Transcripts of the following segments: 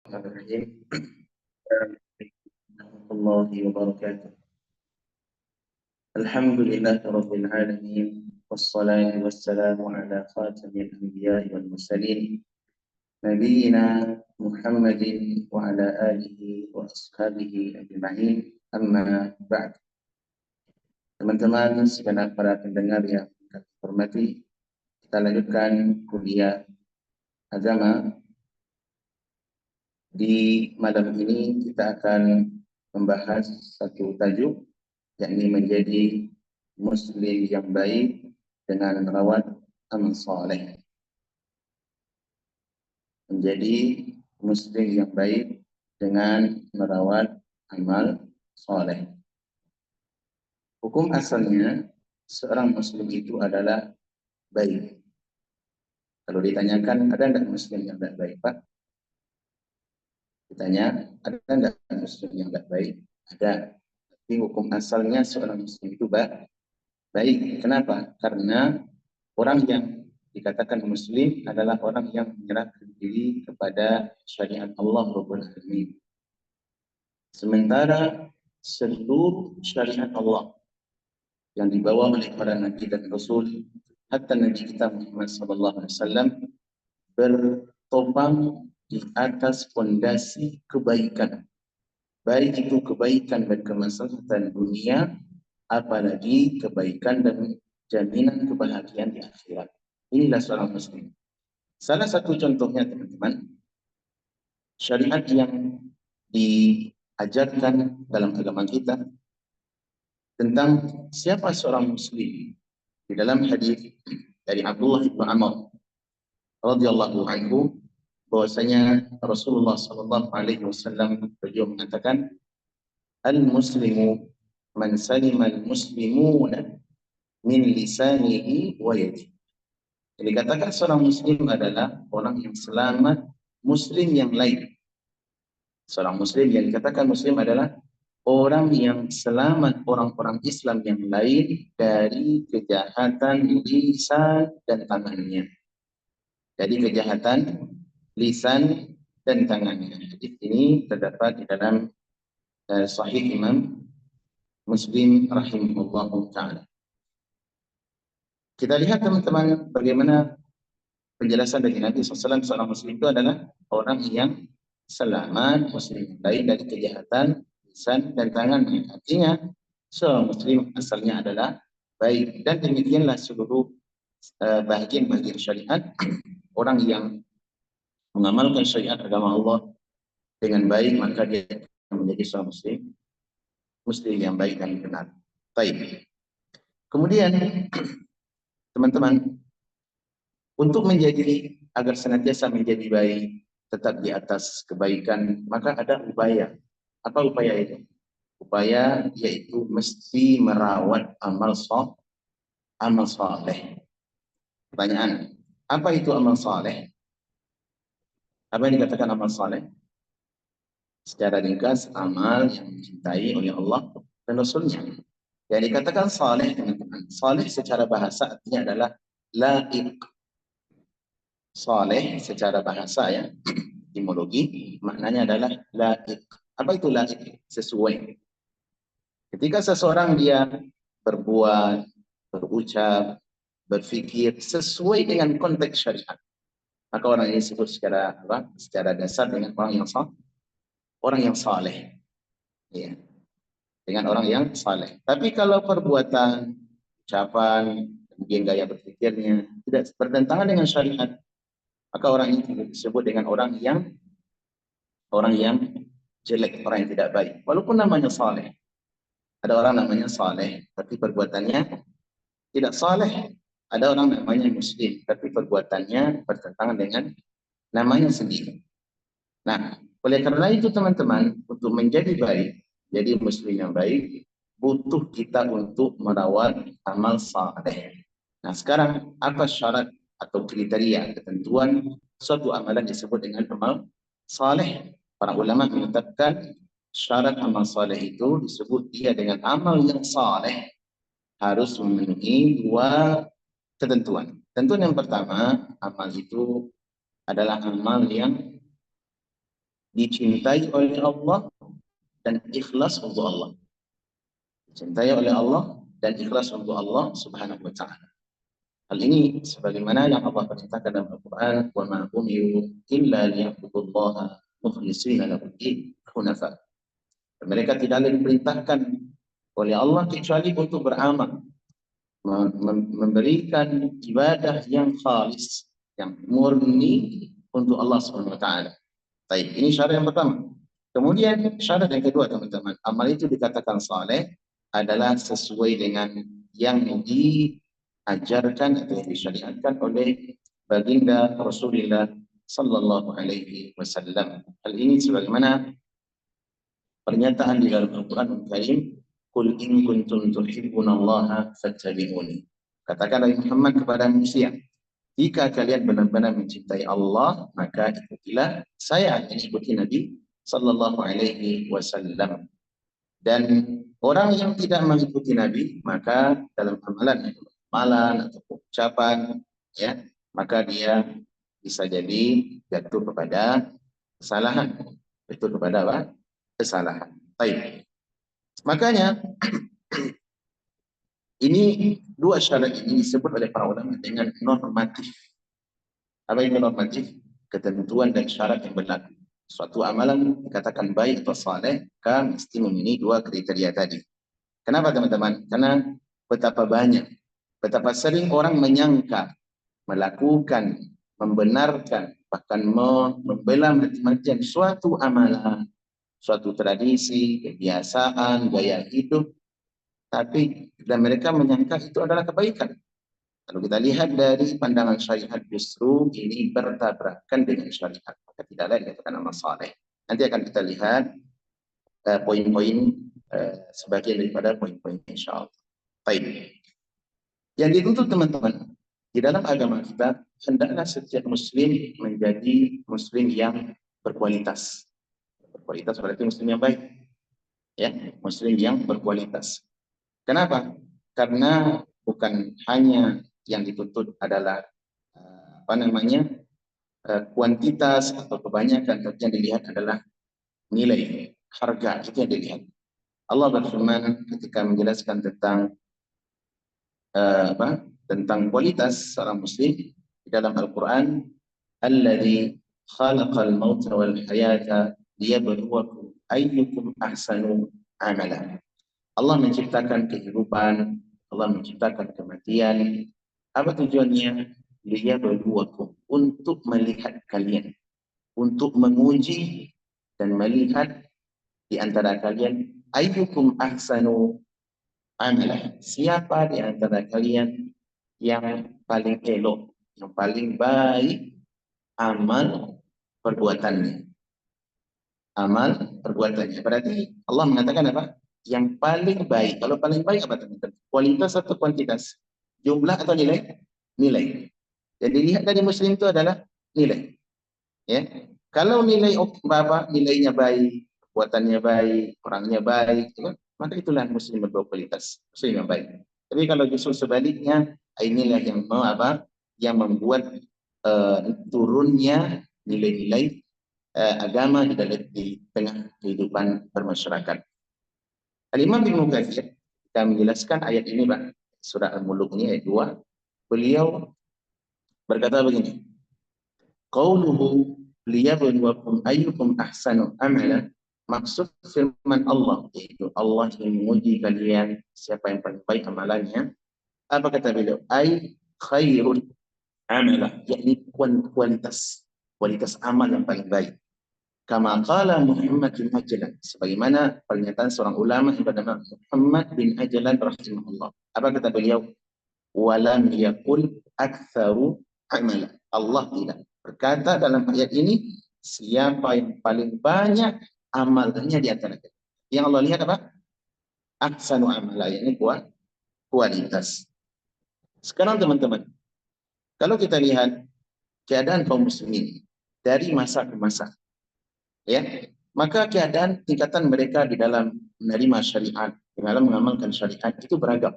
Bismillahirrahmanirrahim. Assalamualaikum warahmatullahi wabarakatuh. Alhamdulillahirabbil alamin wassalatu wassalamu ala khatamil anbiya'i wal mursalin nabiyyina Muhammadin wa ala alihi wa ashabihi ajma'in. Amma ba'd. Teman-teman segenap para pendengar yang kami hormati, kita lanjutkan kuliah agama. Di malam ini kita akan membahas satu tajuk, yakni menjadi muslim yang baik dengan merawat amal soleh. Menjadi muslim yang baik dengan merawat amal soleh. Hukum asalnya seorang muslim itu adalah baik. Kalau ditanyakan ada enggak muslim yang tidak baik, Pak? Ditanya, ada enggak muslim yang tidak baik? Ada. Tapi hukum asalnya seorang muslim itu baik. Kenapa? Karena orang yang dikatakan muslim adalah orang yang menyerahkan diri kepada syariat Allah Rabbul Alamin. Sementara seluruh syariat Allah yang dibawa oleh para nabi dan rasul, hatta Nabi kita Muhammad SAW, bertopang di atas fondasi kebaikan. Baik itu kebaikan dan kemaslahatan dunia, apalagi kebaikan dan jaminan kebahagiaan di akhirat. Inilah seorang muslim. Salah satu contohnya, teman-teman, syariat yang diajarkan dalam agama kita tentang siapa seorang muslim. Di dalam hadis dari Abdullah bin Amr radhiyallahu anhu, bahwasanya Rasulullah sallallahu alaihi wasallam beliau mengatakan, al-muslimu man salima al-muslimuna min lisanihi wa yadihi. Jadi dikatakan seorang muslim adalah orang yang selamat muslim yang lain. Seorang muslim yang dikatakan muslim adalah orang yang selamat orang-orang Islam yang lain dari kejahatan lisan dan tangannya. Jadi kejahatan lisan dan tangannya. Hadis ini terdapat di dalam Sahih Imam Muslim rahimahullahu ta'ala. Kita lihat, teman-teman, bagaimana penjelasan dari Nabi SAW. Seorang muslim itu adalah orang yang selamat muslim lain dari kejahatan lisan dan tangannya. Artinya seorang muslim asalnya adalah baik, dan demikianlah seluruh bahagian-bahagian syariat. Orang yang mengamalkan syariat agama Allah dengan baik, maka dia menjadi seorang muslim yang baik dan benar. Baik. Kemudian, teman-teman, untuk menjadi agar senantiasa menjadi baik, tetap di atas kebaikan, maka ada upaya. Apa upaya itu? Upaya yaitu mesti merawat amal saleh. Pertanyaan, apa itu amal saleh? Apa yang dikatakan amal saleh? Secara ringkas, amal yang dicintai oleh Allah dan Rasulnya. Yang dikatakan saleh, teman-teman, saleh secara bahasa artinya adalah laik. Saleh secara bahasa, ya, etimologi, maknanya adalah laik. Apa itu laik? Sesuai. Ketika seseorang dia berbuat, berucap, berfikir sesuai dengan konteks syariat, maka orang ini disebut secara dasar dengan orang yang saleh, ya, dengan orang yang saleh. Tapi kalau perbuatan, ucapan, kemudian gaya berpikirnya tidak bertentangan dengan syariat, maka orang ini disebut dengan orang yang jelek, orang yang tidak baik. Walaupun namanya saleh. Ada orang namanya saleh, tapi perbuatannya tidak saleh. Ada orang namanya muslim, tapi perbuatannya bertentangan dengan namanya sendiri. Nah, oleh karena itu, teman-teman, untuk menjadi baik, jadi muslim yang baik, butuh kita untuk merawat amal saleh. Nah, sekarang apa syarat atau kriteria ketentuan suatu amalan disebut dengan amal saleh? Para ulama menetapkan syarat amal saleh itu disebut dia dengan amal yang saleh harus memenuhi dua ketentuan. Ketentuan yang pertama, amal itu adalah amal yang dicintai oleh Allah dan ikhlas untuk Allah. Dicintai oleh Allah dan ikhlas untuk Allah Subhanahu wa taala. Hal ini sebagaimana yang Allah perintahkan dalam Al-Qur'an, "Wa ma umiru illa liya'budullaha mukhlishina lahu-d-din hunafa." Mereka tidaklah diperintahkan oleh Allah kecuali untuk beramal, memberikan ibadah yang khalis, yang murni untuk Allah Subhanahu wa taala. Baik, ini syarat yang pertama. Kemudian syarat yang kedua, teman-teman, amal itu dikatakan saleh adalah sesuai dengan yang diajarkan atau yang disyariatkan oleh baginda Rasulullah sallallahu alaihi wasallam. Hal ini sebagaimana pernyataan di dalam Al-Qur'an Al-Karim, "Qul in kuntum tuhibbunallaha fattabi'uni." Katakanlah Muhammad kepada manusia, jika kalian benar-benar mencintai Allah, maka ikutilah saya, yang ikuti Nabi sallallahu alaihi wasallam. Dan orang yang tidak mengikuti Nabi, maka dalam amalan atau ucapan, ya, maka dia bisa jadi jatuh kepada kesalahan. Jatuh kepada apa? Kesalahan. Baik. Makanya ini dua syarat ini disebut oleh para ulama dengan normatif. Apa itu normatif? Ketentuan dan syarat yang berlaku. Suatu amalan dikatakan baik atau saleh, kan mesti memenuhi dua kriteria tadi. Kenapa teman-teman? Karena betapa banyak, betapa sering orang menyangka, melakukan, membenarkan, bahkan membela mati-matian suatu amalan, suatu tradisi, kebiasaan, gaya hidup, tapi dan mereka menyangka itu adalah kebaikan. Kalau kita lihat dari pandangan syariat, justru ini bertabrakan dengan syariat. Maka tidaklah dikatakan amal saleh. Nanti akan kita lihat poin-poin sebagian daripada poin-poin insya Allah. Baik. Yang dituntut teman-teman di dalam agama kita, hendaklah setiap muslim menjadi muslim yang berkualitas. Berkualitas berarti muslim yang baik. Ya, muslim yang berkualitas. Kenapa? Karena bukan hanya yang dituntut adalah kuantitas atau kebanyakan, tapi yang dilihat adalah nilai, harga, itu yang dilihat. Allah berfirman ketika menjelaskan tentang kualitas seorang muslim di dalam Al-Qur'an, "Alladzi khalaqal mauta wal hayata liyabluwakum ayyukum ahsanu amala." Allah menciptakan kehidupan, Allah menciptakan kematian. Apa tujuannya? Liyabluwakum, untuk melihat kalian, untuk menguji dan melihat di antara kalian ayyukum ahsanu amala, siapa di antara kalian yang paling elok, yang paling baik amal perbuatannya. Amal perbuatannya. Berarti Allah mengatakan apa? Yang paling baik. Kalau paling baik apa teman-teman? Kualitas atau kuantitas? Jumlah atau nilai? Nilai. Jadi lihat dari muslim itu adalah nilai. Ya. Kalau nilainya baik, perbuatannya baik, orangnya baik, ya, maka itulah muslim berkualitas, muslim yang baik. Tapi kalau justru sebaliknya, inilah yang membuat turunnya nilai-nilai agama di tengah kehidupan bermasyarakat. Al-Imam Ibnu Katsir kita menjelaskan ayat ini, Pak, surah Al-Mulk ini ayat 2. Beliau berkata begini, qauluhu liyabluwakum ayyukum ahsanu amala, maksud firman Allah yaitu Allah ingin menguji kalian siapa yang paling baik amalannya. Apa kata beliau? Ai khairul amala, yakni kualitas amal yang paling baik. Kama qala Muhammad bin Ajlan, sebagaimana pernyataan seorang ulama yang bernama Muhammad bin Ajlan rahimahullah. Apa kata beliau? Walam yakul aktsaru amala. Allah tidak berkata dalam ayat ini siapa yang paling banyak amalnya di antara kita. Yang Allah lihat apa? Ahsanu amala, ini kualitas. Sekarang teman-teman, kalau kita lihat keadaan kaum muslimin dari masa ke masa, ya, maka keadaan tingkatan mereka di dalam menerima syariat, di dalam mengamalkan syariat itu beragam,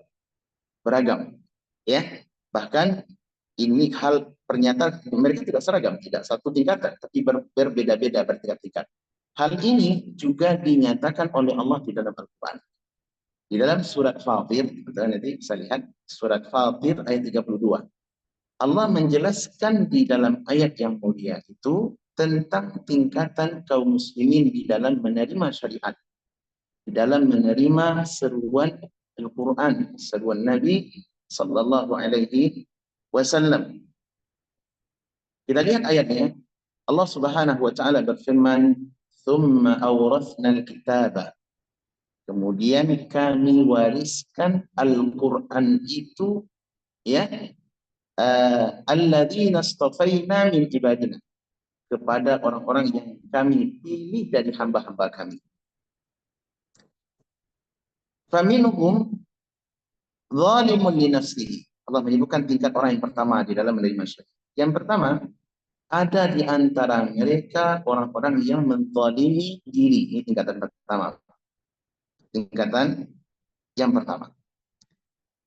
ya. Bahkan ini hal pernyataan mereka tidak seragam, tidak satu tingkatan, tapi berbeda-beda bertingkat-tingkat. Hal ini juga dinyatakan oleh Allah di dalam Al-Quran. Di dalam surat Fatir, nanti bisa lihat surat Fatir ayat 32. Allah menjelaskan di dalam ayat yang mulia itu tentang tingkatan kaum muslimin di dalam menerima syariat, di dalam menerima seruan Al-Quran, seruan Nabi Sallallahu Alaihi Wasallam. Kita lihat ayatnya. Allah Subhanahu Wa Taala berfirman, "Thumma awrathna al-kitaba." Kemudian kami wariskan Al-Quran itu, ya, alladzina astafaina min ibadina, kepada orang-orang yang kami pilih dari hamba-hamba kami. Faminhum zalimun li nafsihi. Allah menyebutkan tingkat orang yang pertama di dalam menerima syariat. Yang pertama, ada di antara mereka orang-orang yang menzalimi diri. Ini tingkatan pertama. Tingkatan yang pertama.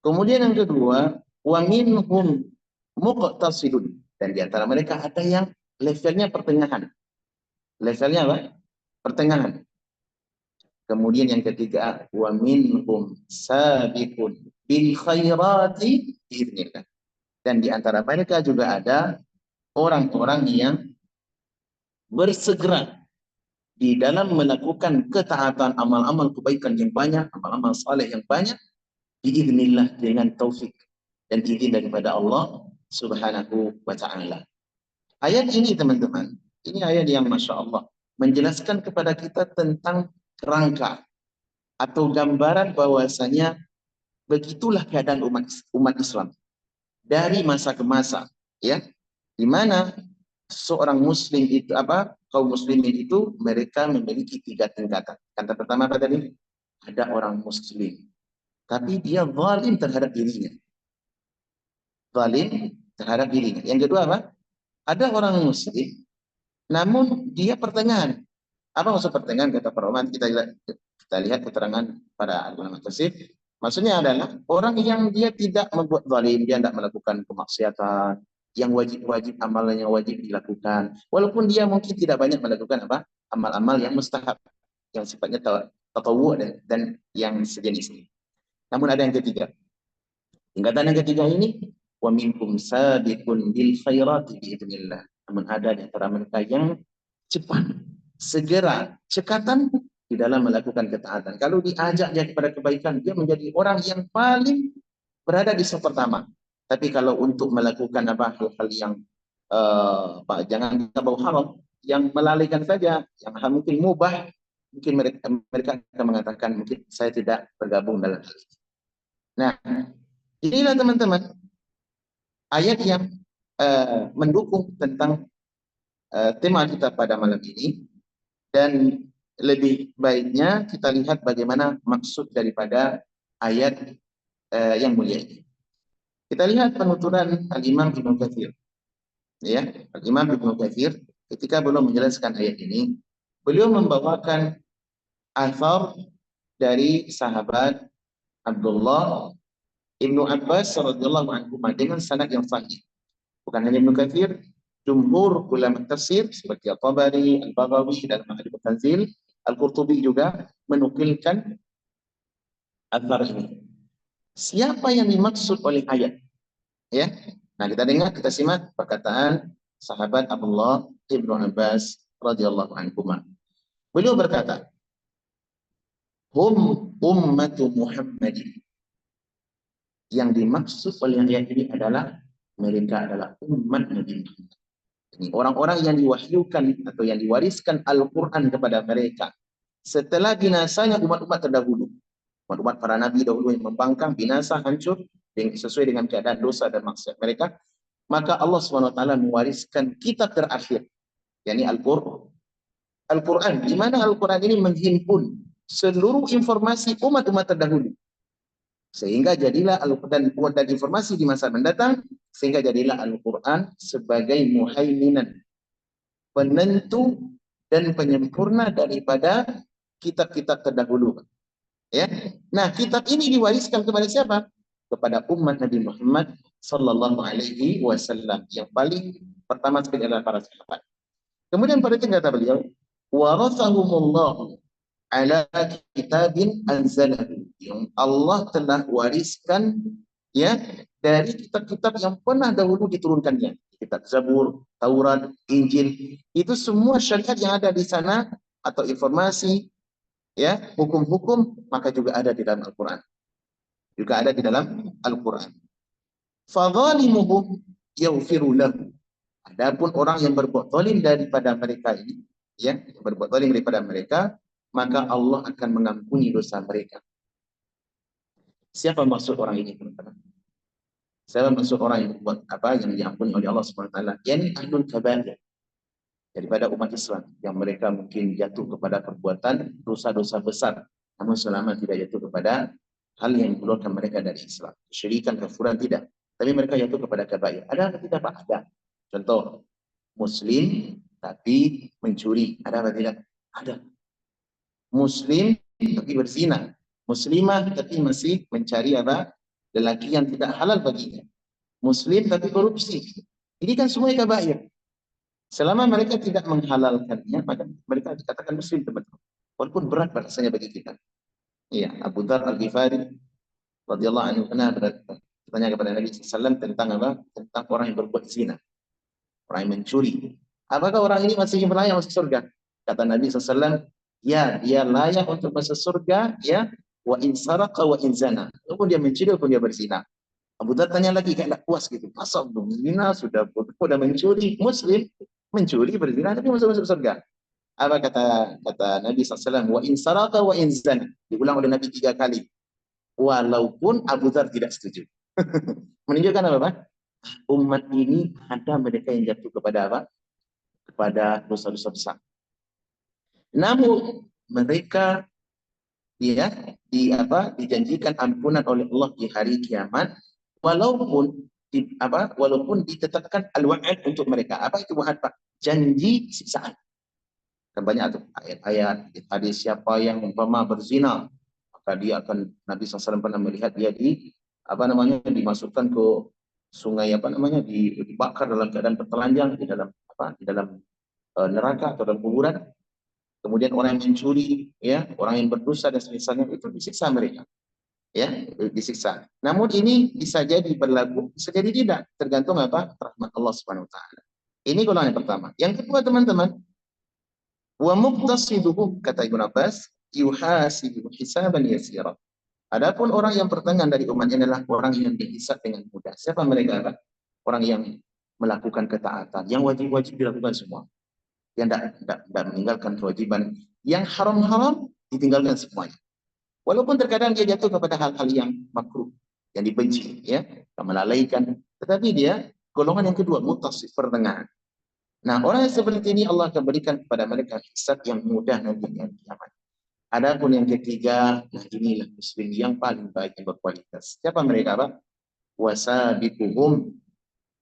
Kemudian yang kedua, wa minhum muqtasidun, dan di antara mereka ada yang levelnya pertengahan. Levelnya apa? Pertengahan. Kemudian yang ketiga, wa minhum sabiqun bil khairati biidznillah. Dan di antara mereka juga ada orang-orang yang bersegera di dalam melakukan ketaatan, amal-amal kebaikan yang banyak, amal-amal saleh yang banyak, biidznillah, dengan taufik dan izin daripada Allah Subhanahu wa Ta'ala. Ayat ini teman-teman, ini ayat yang Masya Allah menjelaskan kepada kita tentang kerangka atau gambaran bahwasanya begitulah keadaan umat Islam dari masa ke masa, ya, di mana seorang muslim itu kaum muslimin itu mereka memiliki 3 tingkatan. Kata pertama apa tadi? Ada orang muslim tapi dia zalim terhadap dirinya. Zalim terhadap dirinya. Yang kedua apa? Ada orang muslim namun dia pertengahan. Apa maksud pertengahan? Kata para ulama, kita lihat keterangan pada ulama tafsir. Maksudnya adalah orang yang dia tidak membuat zalim, dia tidak melakukan kemaksiatan, yang wajib-wajib, amalan yang wajib dilakukan. Walaupun dia mungkin tidak banyak melakukan amal-amal yang mustahab, yang sifatnya tatawu dan yang sejenis ini. Namun ada yang ketiga. Tingkatan yang ketiga ini, wa minkum sabiqun bil khairati biidznillah. Namun ada di antara mereka yang cepat, segera, cekatan di dalam melakukan ketaatan. Kalau diajak dia kepada kebaikan, dia menjadi orang yang paling berada di saf pertama. Tapi kalau untuk melakukan hal-hal yang jangan kita bau haram, yang melalaikan saja, yang mungkin mubah, mungkin mereka akan mengatakan mungkin saya tidak bergabung dalam hal ini. Nah, inilah teman-teman ayat yang mendukung tentang tema kita pada malam ini, dan lebih baiknya kita lihat bagaimana maksud daripada ayat yang mulia ini. Kita lihat penuturan Al-Imam Ibnu Katsir. Ya, Al-Imam Ibnu Katsir ketika belum menjelaskan ayat ini, beliau membawakan athar dari sahabat Abdullah Ibnu Abbas radhiyallahu anhu dengan sanad yang sahih. Bukan hanya Ibnu Katsir, jumhur ulama tafsir seperti At-Tabari, Al-Baghawi dan Ma'rifat Tanzil, Al-Qurtubi juga menukilkan athar ini. Siapa yang dimaksud oleh ayat? Ya. Nah, kita simak perkataan sahabat Abdullah Ibnu Abbas radhiyallahu anhu. Beliau berkata, "Hum ummatu Muhammadin." Yang dimaksud oleh ayat ini adalah mereka adalah umat Nabi Muhammad. Ini orang-orang yang diwahyukan atau yang diwariskan Al-Quran kepada mereka setelah binasanya umat-umat terdahulu. Umat-umat para nabi dahulu yang membangkang, binasa, hancur sesuai dengan keadaan dosa dan maksiat mereka. Maka Allah SWT mewariskan kitab terakhir, yakni Al-Quran. Di mana Al-Quran ini menghimpun seluruh informasi umat-umat terdahulu. Sehingga jadilah Al-Quran dan informasi di masa mendatang, sehingga jadilah Al-Quran sebagai muhaiminan, penentu dan penyempurna daripada kitab-kitab terdahulu. Ya. Nah, kitab ini diwariskan kepada siapa? Kepada umat Nabi Muhammad sallallahu alaihi wasallam, yang paling pertama sekali adalah para sahabat. Kemudian pada kata beliau, Warathahumullahu ala kitabin anzalahu, yang Allah telah wariskan ya dari kitab-kitab yang pernah dahulu diturunkannya, kitab Zabur, Taurat, Injil, itu semua syariat yang ada di sana atau informasi ya hukum-hukum maka juga ada di dalam Al-Qur'an, juga ada di dalam Al-Qur'an. Fadzalimuhum yaghfiru lahu, adapun orang yang berbuat zalim daripada mereka ini ya, yang berbuat zalim daripada mereka, maka Allah akan mengampuni dosa mereka. Siapa maksud orang ini, teman-teman? Siapa maksud orang yang berbuat apa yang diampuni oleh Allah Subhanahu wa taala? Yani ahlul kabair, daripada umat Islam yang mereka mungkin jatuh kepada perbuatan dosa-dosa besar, namun selama tidak jatuh kepada hal yang mengeluarkan mereka dari Islam, kesyirikan, kafuran, tidak, tapi mereka jatuh kepada kabair. Ada atau tidak, Pak? Ada. Contoh, Muslim tapi mencuri, ada atau tidak? Ada. Muslim tapi berzina, muslimah tapi masih mencari apa? Lelaki yang tidak halal baginya. Muslim tapi korupsi. Ini kan semua kabair. Selama mereka tidak menghalalkannya, maka mereka dikatakan muslim, teman-teman. Walaupun berat rasanya bagi kita. Iya, Abu Dzar Al-Ghifari radhiyallahu anhu pernah bertanya kepada Nabi SAW tentang apa? Tentang orang yang berbuat zina, orang yang mencuri. Apakah orang ini masih layak masuk surga? Kata Nabi SAW, ya, dia layak untuk masuk surga, ya, wa in saraqa wa in zana. Walaupun dia mencuri, walaupun dia berzina. Abu Dzar tanya lagi, kayak tidak puas gitu. Masa berzina sudah mencuri, muslim, mencuri, berzina, tapi masuk surga. Apa kata Nabi SAW? Wa in saraqa wa in zana. Diulang oleh Nabi 3 kali. Walaupun Abu Dzar tidak setuju. Menunjukkan apa, Pak? Umat ini ada mereka yang jatuh kepada apa? Kepada dosa-dosa besar. Namun mereka dijanjikan ampunan oleh Allah di hari kiamat, walaupun ditetapkan al-wa'ad untuk mereka. Apa itu wa'ad, Pak? Janji siksaan. Kan banyak tuh ayat-ayat hadis, siapa yang umpama berzina maka dia akan, Nabi SAW pernah melihat dia dimasukkan ke sungai dibakar dalam keadaan bertelanjang di dalam neraka atau dalam kuburan. Kemudian orang yang mencuri, ya, orang yang berdosa dan semisalnya itu disiksa mereka, ya, disiksa. Namun ini bisa jadi berlaku, bisa jadi tidak, tergantung apa rahmat Allah Subhanahu Wa Taala. Ini golongan yang pertama. Yang kedua, teman-teman, wa muqtasiduhu, kata Ibnu Abbas, yuhasibu hisaban yasira. Adapun orang yang pertengahan dari umatnya adalah orang yang dihisab dengan mudah. Siapa mereka? Orang yang melakukan ketaatan, yang wajib-wajib dilakukan semua, yang tidak meninggalkan kewajiban, yang haram-haram ditinggalkan semuanya. Walaupun terkadang dia jatuh kepada hal-hal yang makruh, yang dibenci, ya, yang melalaikan, tetapi dia golongan yang kedua, mutasif, pertengahan. Nah, orang yang seperti ini Allah akan berikan kepada mereka hisab yang mudah nantinya di kiamat. Adapun yang ketiga, nah inilah muslim yang paling baik, yang berkualitas. Siapa mereka, Pak? Wasabiquhum,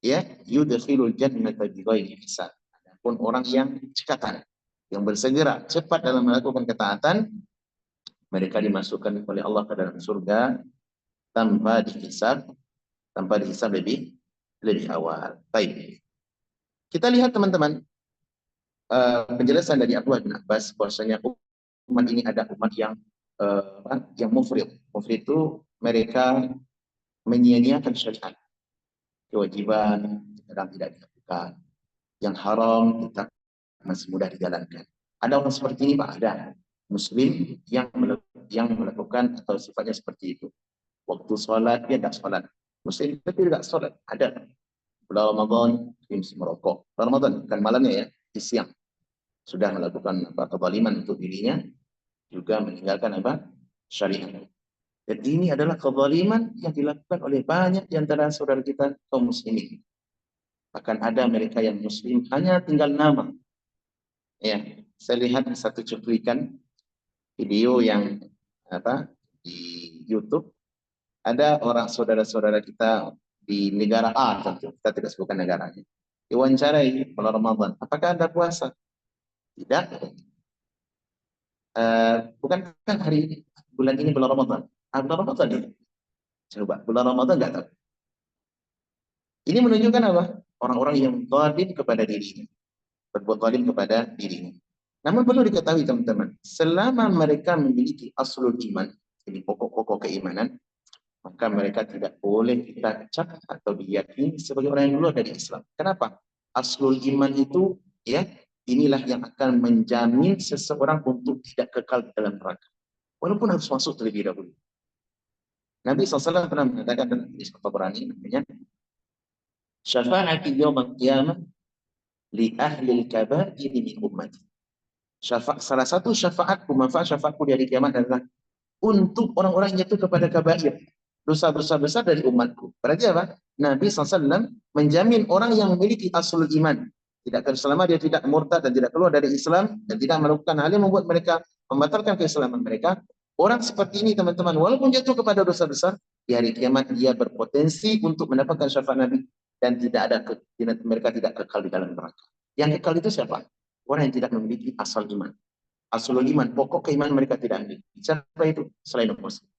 ya, yudkhilul jannata bighairi hisab. Adapun orang yang cekatan, yang bersegera cepat dalam melakukan ketaatan, mereka dimasukkan oleh Allah ke dalam surga tanpa dihisab lebih awal. Baik. Kita lihat, teman-teman, penjelasan dari Abdullah bin Abbas bahwasanya umat ini ada umat yang mufrid. Mufrid itu mereka menyia-nyiakan syariat, kewajiban kadang tidak dilakukan, yang haram kita masih mudah dijalankan. Ada orang seperti ini, Pak? Ada. Muslim yang melakukan atau sifatnya seperti itu. Waktu sholat dia tidak sholat. Muslim tapi tidak sholat. Ada. Bulan Ramadan dia mesti merokok. Bulan Ramadan bukan malamnya, ya, di siang sudah melakukan kezaliman untuk dirinya, juga meninggalkan syariat. Dan ini adalah kezaliman yang dilakukan oleh banyak di antara saudara kita kaum muslimin. Bahkan ada mereka yang muslim hanya tinggal nama. Ya, saya lihat satu cuplikan video yang di YouTube, ada orang saudara-saudara kita di negara A, tentu kita tidak sebutkan negaranya, diwawancarai bulan Ramadan, apakah Anda puasa? Tidak. Bukankah hari ini bulan ini bulan Ramadan? Bulan Ramadan ini. Coba bulan Ramadan nggak tahu. Ini menunjukkan apa? Orang-orang yang zalim kepada dirinya, berbuat zalim kepada dirinya. Namun perlu diketahui teman-teman, selama mereka memiliki aslul iman, ini pokok-pokok keimanan, maka mereka tidak boleh kita cap atau diyakini sebagai orang yang keluar dari Islam. Kenapa? Aslul iman itu ya, inilah yang akan menjamin seseorang untuk tidak kekal dalam neraka. Walaupun harus masuk terlebih dahulu. Nabi SAW pernah mengatakan dalam hadis Tabrani namanya syafa'ati yaumil qiyamah li ahli al-kaba'ir min ummati. Salah satu syafaatku, manfaat syafaatku di hari kiamat adalah untuk orang-orang yang jatuh kepada kabair, dosa-dosa besar dari umatku. Berarti apa? Nabi SAW menjamin orang yang memiliki aslul iman, tidak selama dia tidak murtad dan tidak keluar dari Islam dan tidak melakukan hal yang membuat mereka membatalkan keislaman mereka. Orang seperti ini teman-teman, walaupun jatuh kepada dosa besar, di hari kiamat dia berpotensi untuk mendapatkan syafaat Nabi dan tidak ada mereka tidak kekal di dalam neraka. Yang kekal itu siapa? Orang yang tidak memiliki asal iman. Aslul iman, pokok keimanan mereka tidak memiliki. Siapa itu? Selain Muslim.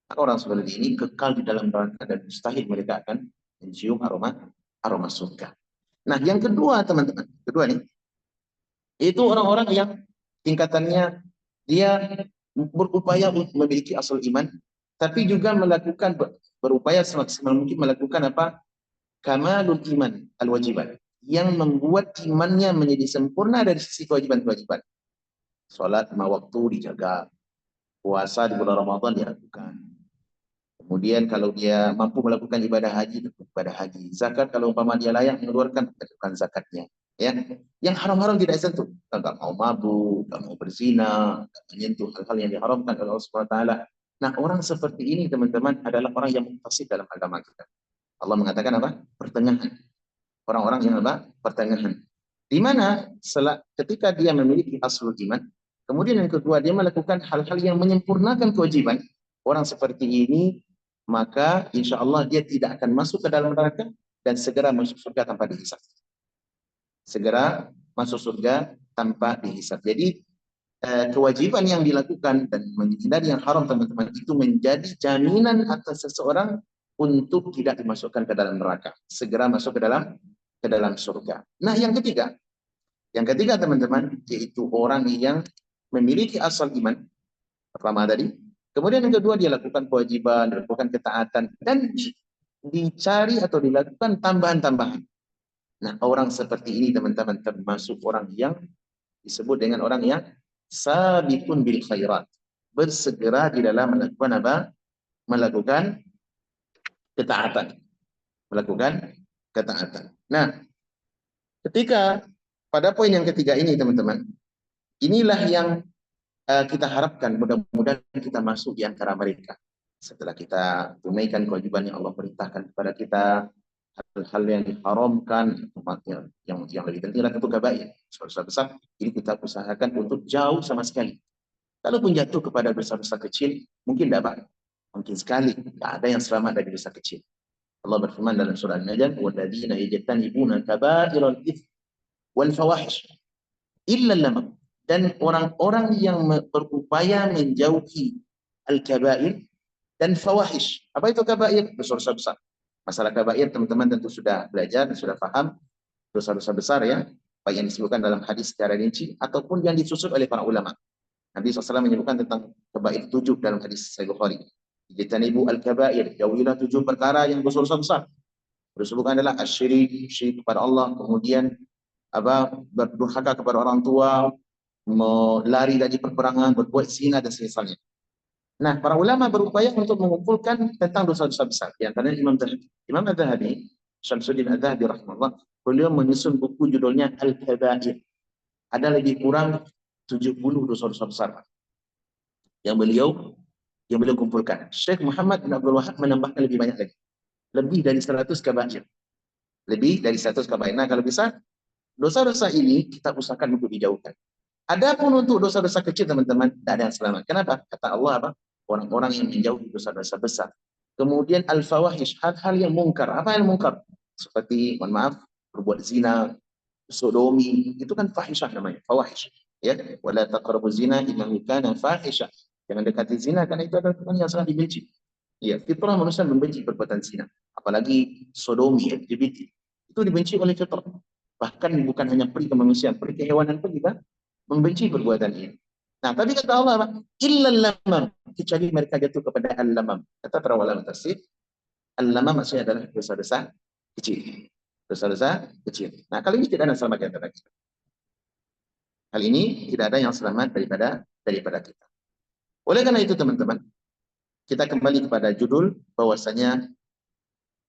Maka orang seperti ini kekal di dalam neraka dan mustahil mereka akan mencium aroma surga. Nah, yang kedua teman-teman, kedua nih, itu orang-orang yang tingkatannya dia berupaya untuk memiliki asal iman, tapi juga melakukan berupaya semaksimal mungkin melakukan apa? Kamalul iman al-wajibat, yang membuat imannya menjadi sempurna dari sisi kewajiban-kewajiban. Salat lima waktu dijaga, puasa di bulan Ramadan dilakukan. Kemudian kalau dia mampu melakukan ibadah haji, ibadah haji. Zakat kalau umpama dia layak mengeluarkan, mengeluarkan zakatnya. Ya, yang haram-haram tidak sentuh. Tidak mau mabuk, tidak mau berzina, tidak menyentuh hal-hal yang diharamkan oleh Allah Subhanahu Wa Taala. Nah, orang seperti ini teman-teman adalah orang yang mutasib dalam agama kita. Allah mengatakan apa? Pertengahan. Orang-orang yang apa? Pertengahan. Di mana ketika dia memiliki aslul iman, kemudian yang kedua dia melakukan hal-hal yang menyempurnakan kewajiban, orang seperti ini maka insya Allah dia tidak akan masuk ke dalam neraka dan segera masuk surga tanpa dihisab. Segera masuk surga tanpa dihisab. Jadi kewajiban yang dilakukan dan menghindari yang haram teman-teman itu menjadi jaminan atas seseorang untuk tidak dimasukkan ke dalam neraka, segera masuk ke dalam surga. Nah, yang ketiga teman-teman, yaitu orang yang memiliki asal iman pertama tadi. Kemudian yang kedua dia lakukan kewajiban, dilakukan ketaatan dan dicari atau dilakukan tambahan-tambahan. Nah, orang seperti ini teman-teman termasuk orang yang disebut dengan orang yang sabiqun bil khairat, bersegera di dalam melakukan apa? Melakukan ketaatan. Melakukan ketaatan. Nah, ketika pada poin yang ketiga ini teman-teman, inilah yang kita harapkan mudah-mudahan kita masuk di antara mereka. Setelah kita tunaikan kewajiban yang Allah perintahkan kepada kita, hal-hal yang diharamkan, yang lebih penting adalah tentu kabair, dosa besar, ini kita usahakan untuk jauh sama sekali. Kalaupun jatuh kepada dosa-dosa kecil, mungkin dapat, mungkin sekali, tidak ada yang selamat dari dosa kecil. Allah berfirman dalam surah An-Najm, "Walladzina yajtanibuna kaba'iral its wal fawahish illa lamam." Dan orang-orang yang berupaya menjauhi al-kabair dan fawahish. Apa itu kabair? Dosa-dosa besar. Masalah kabair teman-teman tentu sudah belajar dan sudah paham, dosa-dosa besar ya, baik yang disebutkan dalam hadis secara rinci ataupun yang disusun oleh para ulama. Nabi SAW menyebutkan tentang kabair 7 dalam hadis Sahih Bukhari. Ijtanibu al-kabair, jauhilah 7 perkara yang dosa-dosa besar. Disebutkan adalah syirik kepada Allah, kemudian berdurhaka kepada orang tua, melari dari peperangan, berbuat zina dan semisalnya. Nah, para ulama berupaya untuk mengumpulkan tentang dosa-dosa besar. Di antaranya Imam Az-Zahabi, Syamsuddin Az-Zahabi rahimahullah, beliau menyusun buku judulnya Al-Kabair. Ada lebih kurang 70 dosa-dosa besar yang beliau kumpulkan. Syekh Muhammad bin Abdul Wahab menambahkan lebih banyak lagi. Lebih dari 100 kabair. Lebih dari 100 kabair. Nah, kalau bisa dosa-dosa ini kita usahakan untuk dijauhkan. Adapun untuk dosa-dosa kecil teman-teman, tidak ada yang selamat. Kenapa? Kata Allah apa? Orang-orang yang menjauhi dosa-dosa besar. Kemudian al-fawahish, hal-hal yang mungkar. Apa yang mungkar? Seperti, mohon maaf, berbuat zina, sodomi, itu kan fahisyah namanya, fawahish. Ya, wala taqrabu zina innahu kana fahisyah. Jangan dekati zina karena itu adalah perkara yang sangat dibenci. Ya, fitrah manusia membenci perbuatan zina, apalagi sodomi, LGBT. Itu dibenci oleh fitrah. Bahkan bukan hanya peri kemanusiaan, peri kehewanan pun juga membenci perbuatan ini. Nah, tapi kata Allah apa? Illal lamam, kecuali mereka jatuh kepada al-lamam. Kata para ulama tafsir, al-lamam maksudnya adalah dosa-dosa kecil. Dosa-dosa kecil. Nah, kali ini tidak ada yang selamat di antara kita. Kali ini tidak ada yang selamat daripada kita. Oleh karena itu teman-teman, kita kembali kepada judul bahwasanya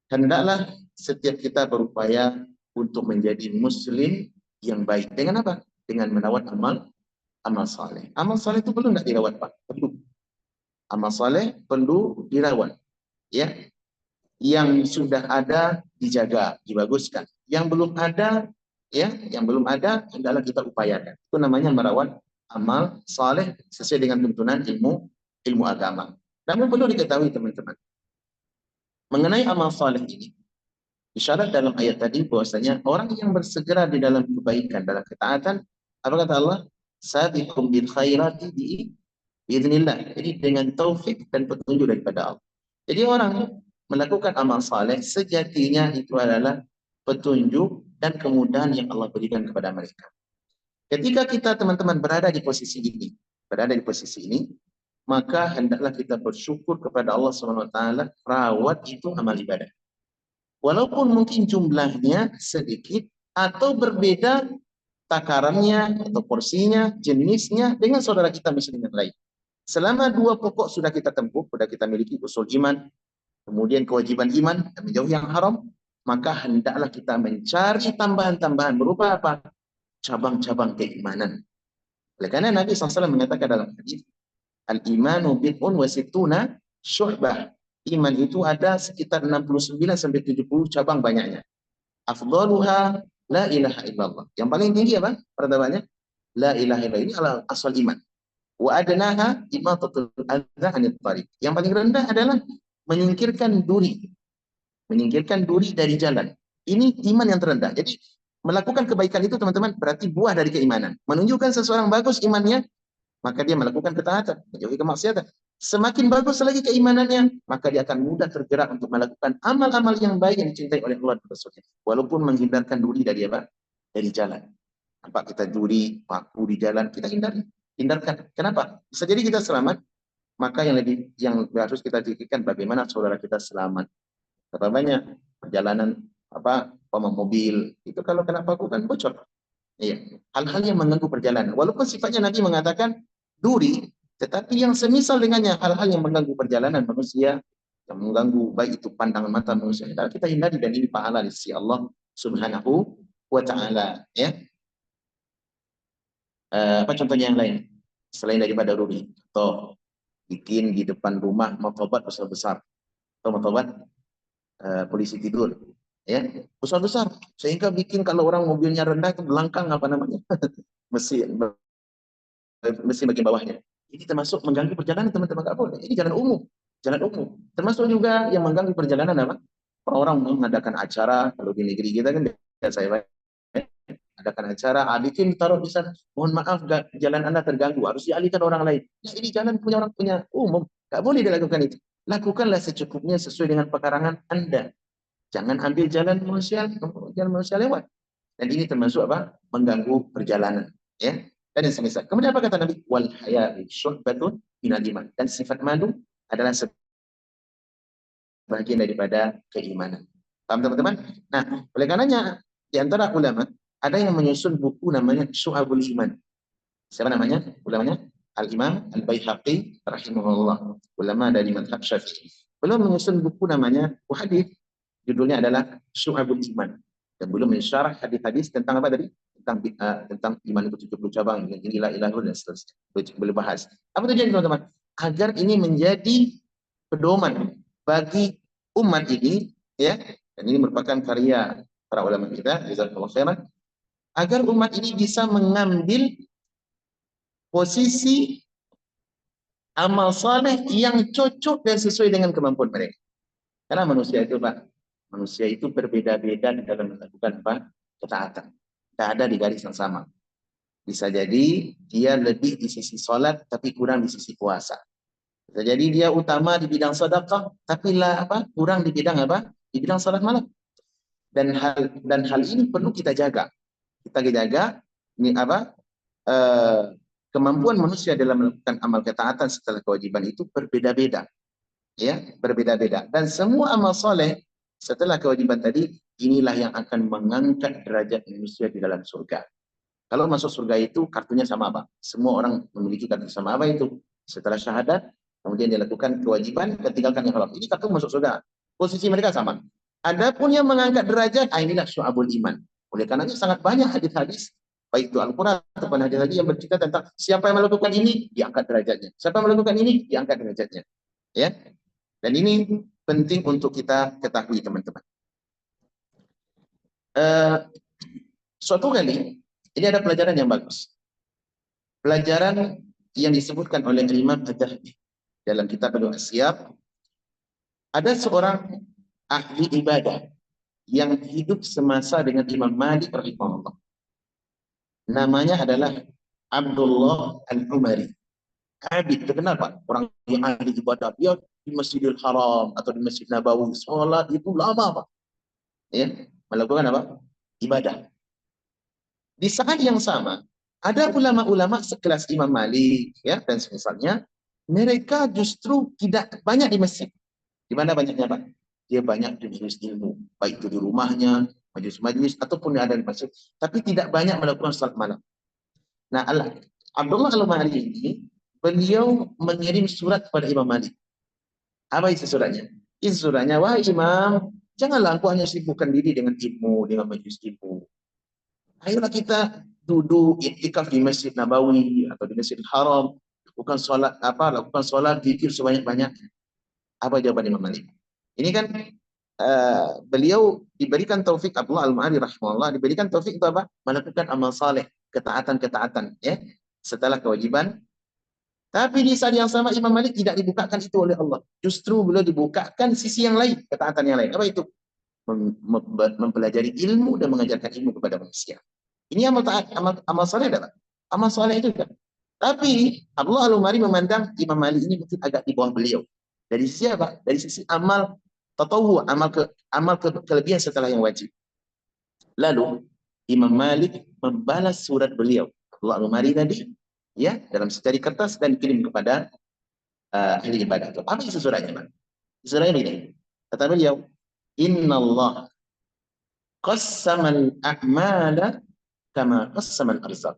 hendaklah setiap kita berupaya untuk menjadi muslim yang baik. Dengan apa? Dengan merawat amal saleh. Amal saleh itu perlu nggak dirawat, Pak? Perlu. Amal saleh perlu dirawat. Ya, yang sudah ada dijaga, dibaguskan. Yang belum ada, ya, yang belum ada hendaklah kita upayakan. Itu namanya merawat amal saleh sesuai dengan tuntunan ilmu agama. Namun perlu diketahui teman-teman, mengenai amal saleh ini, isyarat dalam ayat tadi bahwasanya orang yang bersegera di dalam kebaikan, dalam ketaatan, apa kata Allah? Sabiqum bil khairati biidznillah. Jadi dengan taufik dan petunjuk daripada Allah. Jadi orang melakukan amal saleh sejatinya itu adalah petunjuk dan kemudahan yang Allah berikan kepada mereka. Ketika kita teman-teman berada di posisi ini, maka hendaklah kita bersyukur kepada Allah SWT, rawat itu amal ibadah. Walaupun mungkin jumlahnya sedikit atau berbeda takarannya atau porsinya, jenisnya dengan saudara kita muslim yang lain. Selama dua pokok sudah kita tempuh, sudah kita miliki usul iman, kemudian kewajiban iman dan menjauhi yang haram, maka hendaklah kita mencari tambahan-tambahan berupa apa? Cabang-cabang keimanan. Oleh karena Nabi SAW mengatakan dalam hadis, al-imanu bid'un wa sittuna syu'bah. Iman itu ada sekitar 69 sampai 70 cabang banyaknya. Afdaluha la ilaha illallah. Yang paling tinggi apa? Pertamanya la ilaha illallah, ini adalah asal iman. Wa adnaha imatatul adza 'anil tariq. Yang paling rendah adalah menyingkirkan duri dari jalan. Ini iman yang terendah. Jadi melakukan kebaikan itu teman-teman berarti buah dari keimanan. Menunjukkan seseorang bagus imannya, maka dia melakukan ketaatan, menjauhi kemaksiatan. Semakin bagus lagi keimanannya, maka dia akan mudah tergerak untuk melakukan amal-amal yang baik yang dicintai oleh Allah dan Rasulnya. Walaupun menghindarkan duri dari apa? Dari jalan. Nampak kita duri, paku di jalan, kita hindarkan. Kenapa? Bisa jadi kita selamat, maka yang harus kita pikirkan bagaimana saudara kita selamat. Berapa banyak perjalanan mobil itu kalau kena paku kan bocor. Iya, hal-hal yang mengganggu perjalanan. Walaupun sifatnya Nabi mengatakan duri, tetapi yang semisal dengannya hal-hal yang mengganggu perjalanan manusia, yang mengganggu baik itu pandangan mata manusia, kita hindari, dan ini pahala di sisi Allah Subhanahu wa Ta'ala. Ya, apa contohnya yang lain selain daripada duri? Atau bikin di depan rumah martabat besar-besar, atau martabat polisi tidur, ya, besar-besar, sehingga bikin kalau orang mobilnya rendah itu belangkang mesin bagian bawahnya. Ini termasuk mengganggu perjalanan teman-teman, nggak boleh. Ini jalan umum. Termasuk juga yang mengganggu perjalanan apa? Orang mengadakan acara, kalau di negeri kita kan biasa adakan acara, bikin taruh di sana, mohon maaf jalan Anda terganggu, harus dialihkan orang lain. Ya, ini jalan punya orang punya umum, nggak boleh dilakukan itu. Lakukanlah secukupnya sesuai dengan pekarangan Anda. Jangan ambil jalan manusia lewat. Dan ini termasuk apa? Mengganggu perjalanan. Ya. Dan yang semisal. Kemudian apa kata Nabi? Wal haya'u syu'batun minal iman. Dan sifat malu adalah bagian daripada keimanan. Paham teman-teman? Nah, oleh karenanya di antara ulama ada yang menyusun buku namanya Syu'abul Iman. Siapa namanya? Ulamanya Al-Imam Al-Baihaqi rahimahullah. Ulama dari mazhab Syafi'i. Beliau menyusun buku namanya hadis. Judulnya adalah Syu'abul Iman. Dan belum mensyarah hadis-hadis tentang apa tadi? Tentang iman itu 70 cabang, inilah ilahul dan seterusnya. Belum bahas. Apa tujuan teman-teman? Agar ini menjadi pedoman bagi umat ini, ya. Dan ini merupakan karya para ulama kita, jazakallahu khairan, agar umat ini bisa mengambil posisi amal saleh yang cocok dan sesuai dengan kemampuan mereka. Karena manusia itu, Pak, manusia itu berbeda-beda dalam melakukan apa? Ketaatan. Tidak ada di garis yang sama. Bisa jadi dia lebih di sisi sholat, tapi kurang di sisi puasa. Bisa jadi dia utama di bidang sedekah, tapi kurang di bidang apa? Di bidang sholat malam. Dan hal ini perlu kita jaga. Kita jaga ini apa? kemampuan manusia dalam melakukan amal ketaatan setelah kewajiban itu berbeda-beda, ya, berbeda-beda. Dan semua amal soleh setelah kewajiban tadi, inilah yang akan mengangkat derajat manusia di dalam surga. Kalau masuk surga itu kartunya sama apa? Semua orang memiliki kartu sama apa itu? Setelah syahadat, kemudian dia lakukan kewajiban dan tinggalkan yang haram. Ini kartu masuk surga. Posisi mereka sama. Adapun yang mengangkat derajat, inilah syu'abul iman. Oleh karenanya sangat banyak hadis-hadis, baik itu Al-Quran ataupun hadis-hadis yang bercerita tentang siapa yang melakukan ini, diangkat derajatnya. Siapa yang melakukan ini, diangkat derajatnya. Ya, dan ini penting untuk kita ketahui, teman-teman. Suatu kali, ini ada pelajaran yang bagus. Pelajaran yang disebutkan oleh Imam Ad-Dahabi dalam kitab Al-Asyab, ada seorang ahli ibadah yang hidup semasa dengan Imam Malik rahimahullah. Namanya adalah Abdullah Al-Umari. Abid, terkenal Pak, orang yang ahli ibadah. Dia di Masjidil Haram atau di Masjid Nabawi, sholat itu lama Pak. Ya, melakukan apa? Ibadah. Di saat yang sama, ada ulama-ulama sekelas Imam Malik, ya, dan semisalnya, mereka justru tidak banyak di masjid. Di mana banyaknya Pak? Dia banyak di majelis ilmu, baik itu di rumahnya, majelis-majelis, ataupun ada di masjid. Tapi tidak banyak melakukan salat malam. Nah, Abdullah Al-Umari ini, beliau mengirim surat kepada Imam Malik. Apa isi suratnya? Isi suratnya, wahai Imam, janganlah engkau hanya sibukkan diri dengan ilmu, dengan majelis ilmu. Ayolah kita duduk iktikaf di Masjid Nabawi atau di Masjid Haram, lakukan sholat zikir sebanyak-banyaknya. Apa jawaban Imam Malik? Ini kan beliau diberikan taufik, Abdullah Al-Ma'ari rahimahullah diberikan taufik itu apa? Melakukan amal saleh, ketaatan-ketaatan, ya, setelah kewajiban. Tapi di saat yang sama Imam Malik tidak dibukakan itu oleh Allah. Justru beliau dibukakan sisi yang lain, ketaatan yang lain. Apa itu? Mempelajari ilmu dan mengajarkan ilmu kepada manusia. Ini amal soleh adalah amal soleh itu kan. Tapi Abdullah Al-Umari memandang Imam Malik ini mungkin agak di bawah beliau. Dari sisi apa? Dari sisi amal tatawu, amal kelebihan setelah yang wajib. Lalu Imam Malik membalas surat beliau, Abdullah Al-Umari tadi, ya, dalam secari kertas dan dikirim kepada ahli ibadah. Apa isi suratnya, Pak? Suratnya begini. Kata beliau, Inna Allah qassamal a'mala kama qassamal arzaq.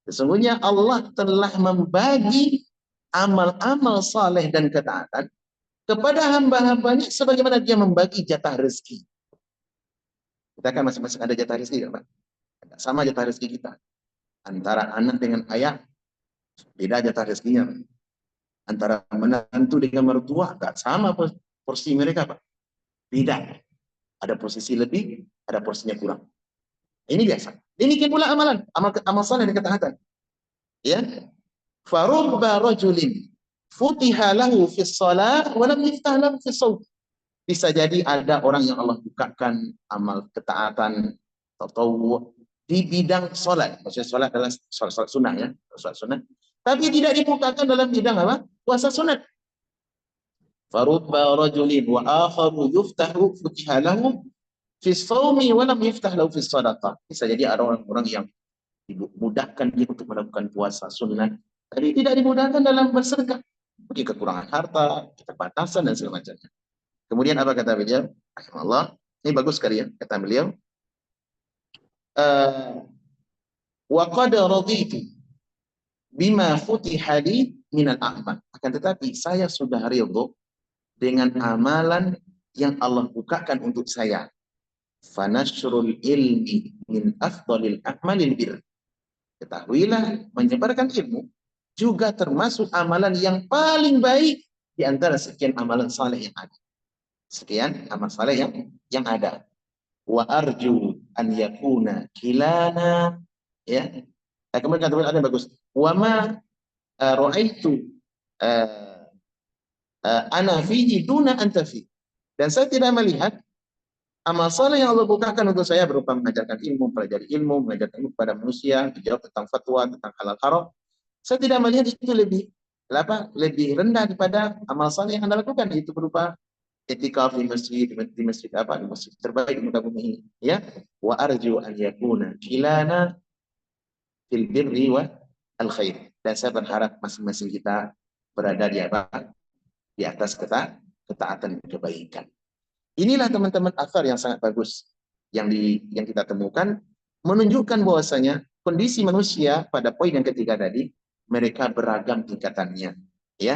Sesungguhnya Allah telah membagi amal-amal saleh dan ketaatan kepada hamba-hambanya sebagaimana dia membagi jatah rezeki. Kita kan masing-masing ada jatah rezeki, Pak. Sama jatah rezeki kita. Antara anak dengan ayah, beda jatah rezekinya. Antara menantu dengan mertua, nggak sama porsi mereka, Pak. Beda. Ada posisi lebih, ada porsinya kurang. Ini biasa. Demikian pula amalan, amal saleh dan ketaatan. Ya. Farubba rajulin futiha lahu fis shalah wa lam yuftah lahu fis shaum. Bisa jadi ada orang yang Allah bukakan amal ketaatan atau di bidang sholat. Maksudnya sholat adalah sholat sunnah, ya, sholat sunnah. Tapi tidak dibukakan dalam bidang apa? Puasa sunat. Farubba rajulin wa akharu yuftahu futiha lahu fis shaumi wa lam yuftah lahu fis sadaqah. Bisa jadi ada orang-orang yang dimudahkan dia untuk melakukan puasa sunat, tapi tidak dimudahkan dalam bersedekah. Mungkin kekurangan harta, keterbatasan dan segala macamnya. Kemudian apa kata beliau? Allah, ini bagus sekali ya kata beliau. Wa qad raditu bima futiha li minal a'mal. Akan tetapi saya sudah ridho dengan amalan yang Allah bukakan untuk saya. Fanashrul ilmi min afdalil a'malil bir. Ketahuilah, menyebarkan ilmu juga termasuk amalan yang paling baik di antara sekian amalan saleh yang ada. Sekian amal saleh yang ada. Wa arju an yakuna kilana, ya. Nah, kemudian kata ada yang bagus. Wa ma ra'aitu ana fihi duna anta fi. Dan saya tidak melihat amal saleh yang Allah bukakan untuk saya berupa mengajarkan ilmu, pelajari ilmu, mengajarkan ilmu kepada manusia, menjawab tentang fatwa, tentang halal haram. Saya tidak melihat itu lebih rendah daripada amal saleh yang Anda lakukan, itu berupa i'tikaf di masjid terbaik di muka bumi ini, ya. Wa arju an yakuna kilana fil birri wa al khair. Dan saya berharap masing-masing kita berada di apa? Di atas ketaatan dan kebaikan. Inilah teman-teman asar yang sangat bagus yang kita temukan menunjukkan bahwasanya kondisi manusia pada poin yang ketiga tadi mereka beragam tingkatannya, ya.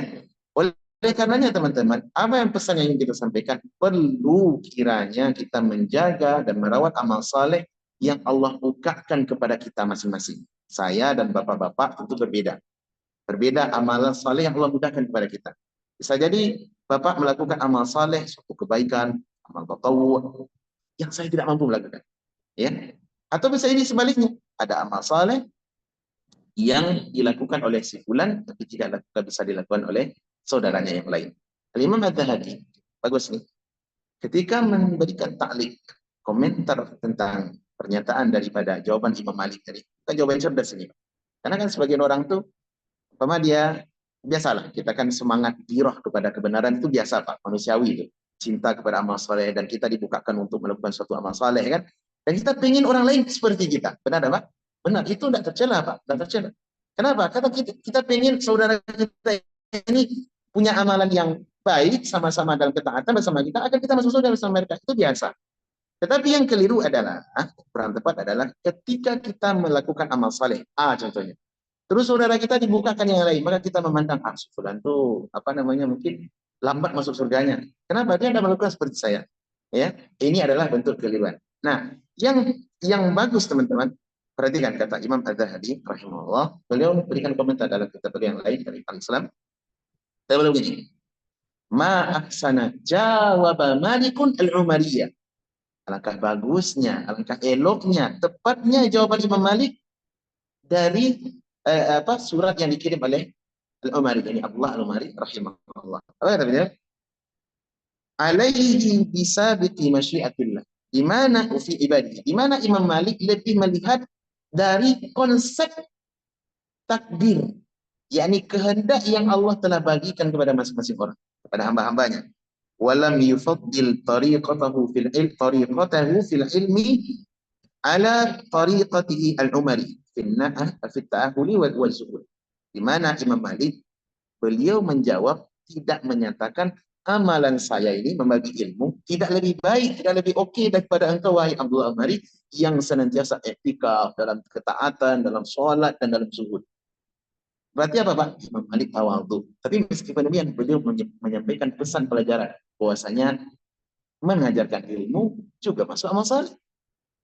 Oleh karenanya teman-teman, apa yang pesan yang ingin kita sampaikan, perlu kiranya kita menjaga dan merawat amal saleh yang Allah bukakan kepada kita masing-masing. Saya dan bapak-bapak tentu berbeda. Berbeda amalan saleh yang Allah bukakan kepada kita. Bisa jadi bapak melakukan amal saleh, suatu kebaikan, amal tatawwu yang saya tidak mampu melakukan, ya. Atau bisa ini sebaliknya, ada amal saleh yang dilakukan oleh si fulan tapi tidak bisa dilakukan oleh saudaranya yang lain. Al-Imam Az-Zahabi, bagus nih, ketika memberikan ta'liq, komentar tentang pernyataan daripada jawaban Imam Malik tadi, kan jawaban cerdas ini. Karena kan sebagian orang tuh, umpama dia, biasalah, kita kan semangat giroh kepada kebenaran itu biasa Pak, manusiawi itu. Cinta kepada amal soleh, dan kita dibukakan untuk melakukan suatu amal soleh, kan? Dan kita pengen orang lain seperti kita. Benar, Pak? Benar, itu tidak tercela, Pak. Tidak tercela. Kenapa? Karena kita pengen saudara kita ini punya amalan yang baik, sama-sama dalam ketaatan bersama kita, agar kita masuk surga bersama mereka. Itu biasa. Tetapi yang keliru adalah, kurang tepat adalah ketika kita melakukan amal saleh, contohnya. Terus saudara kita dibukakan yang lain, maka kita memandang, fulan tuh apa namanya, mungkin lambat masuk surganya. Kenapa? Dia tidak melakukan seperti saya. Ya, ini adalah bentuk kekeliruan. Nah, yang bagus teman-teman, perhatikan kata Imam Az-Zahabi rahimahullah, beliau memberikan komentar dalam kitab yang lain dari Al-Islam. Beliau begini, ma ahsana jawab Malikun al-Umariyah. Alangkah bagusnya, alangkah eloknya, tepatnya jawaban Imam Malik dari surat yang dikirim oleh Al-Umari, ini Abdullah Al-Umari rahimahullah. Apa kata beliau? Alaihi bisabiqi masyiatillah. Di mana fi ibadi? Di mana Imam Malik lebih melihat dari konsep takdir, yakni kehendak yang Allah telah bagikan kepada masing-masing orang, kepada hamba-hambanya. Walam yufaddil tariqatahu fil ilmi ala tariqatihi al-Umari fi ta'ahuli wal zuhud. Di mana Imam Malik, beliau menjawab, tidak menyatakan amalan saya ini membagi ilmu tidak lebih baik, tidak lebih oke daripada engkau wahai Abdullah Al-Umari yang senantiasa etika dalam ketaatan, dalam sholat dan dalam zuhud. Berarti apa Pak? Imam Malik tawadhu. Tapi meskipun demikian beliau menyampaikan pesan pelajaran bahwasanya mengajarkan ilmu juga masuk amal saleh.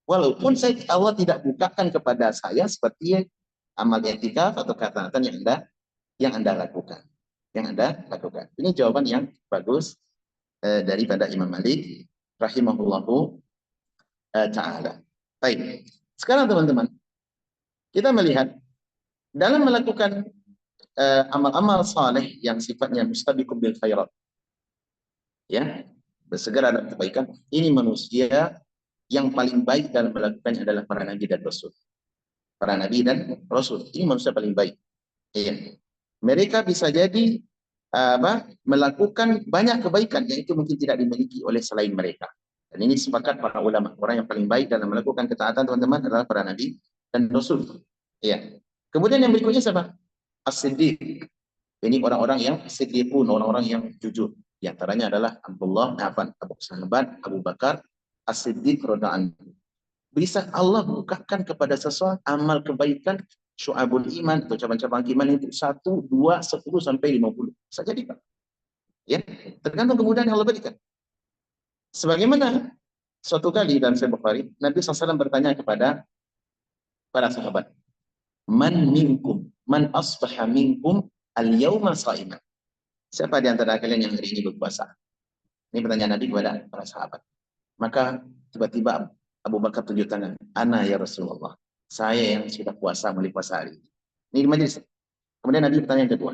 Walaupun Allah tidak bukakan kepada saya seperti amal etika atau ketaatan yang Anda lakukan. Yang Anda lakukan. Ini jawaban yang bagus daripada Imam Malik rahimahullahu ta'ala. Baik. Sekarang teman-teman, kita melihat dalam melakukan amal-amal saleh yang sifatnya mustabiqun bil khairat, ya, bersegera dalam kebaikan, ini manusia yang paling baik dalam melakukannya adalah para nabi dan rasul. Para nabi dan rasul ini manusia paling baik. Iya. Mereka bisa jadi melakukan banyak kebaikan yang itu mungkin tidak dimiliki oleh selain mereka. Dan ini sepakat para ulama, orang yang paling baik dalam melakukan ketaatan teman-teman adalah para nabi dan rasul. Iya. Kemudian yang berikutnya siapa? As-Siddiq. Ini orang-orang yang siddiqun, orang-orang yang jujur. Di antaranya adalah Abu Sahabat Abu Bakar As-Siddiq radhiyallahu anhu. Bisa Allah bukakan kepada seseorang amal kebaikan syu'abul iman atau cabang-cabang iman itu 1, 2, 10 sampai 50. Bisa jadi Pak. Ya, tergantung kemudahan yang Allah berikan. Sebagaimana suatu kali dalam Sahih Bukhari, Nabi SAW bertanya kepada para sahabat, Man minkum, man asbaha minkum al-yawma sha'iman. Siapa di antara kalian yang hari ini berpuasa? Ini pertanyaan Nabi kepada para sahabat. Maka tiba-tiba Abu Bakar tunjuk tangan. Ana ya Rasulullah. Saya yang sudah puasa mulai puasa hari ini. Ini di majelis. Kemudian Nabi bertanya yang kedua.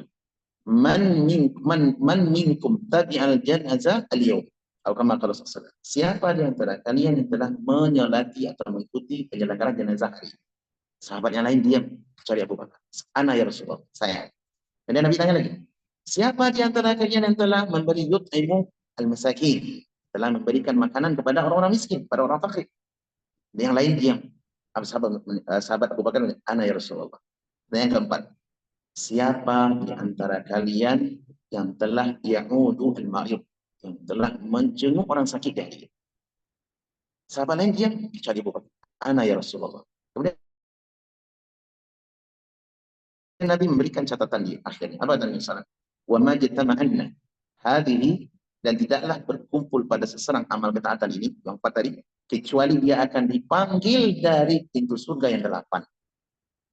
Man minkum tabi'al janazah al-yawm. Atau kama qala sallallahu. Siapa di antara kalian yang telah menyolati atau mengikuti penyelenggaraan jenazah hari ini? Sahabat yang lain diam kecuali Abu Bakar. Ana ya Rasulullah. Saya. Kemudian Nabi tanya lagi. Siapa di antara kalian yang telah memberi yut'imu al-masakin? Telah memberikan makanan kepada orang-orang miskin, pada orang fakir. Yang lain diam. sahabat Abu Bakar, ana ya Rasulullah. Dan yang keempat, siapa di antara kalian yang telah ya'udu al-ma'id, yang telah menjenguk orang sakit dari dia? Sahabat lain diam, kecuali Abu Bakar. Ana ya Rasulullah. Kemudian Nabi memberikan catatan di akhirnya. Apa dan misalnya? Wa ma jatama'anna hadhihi, dan tidaklah berkumpul pada seserang amal ketaatan ini, yang empat tadi, kecuali dia akan dipanggil dari pintu surga yang 8.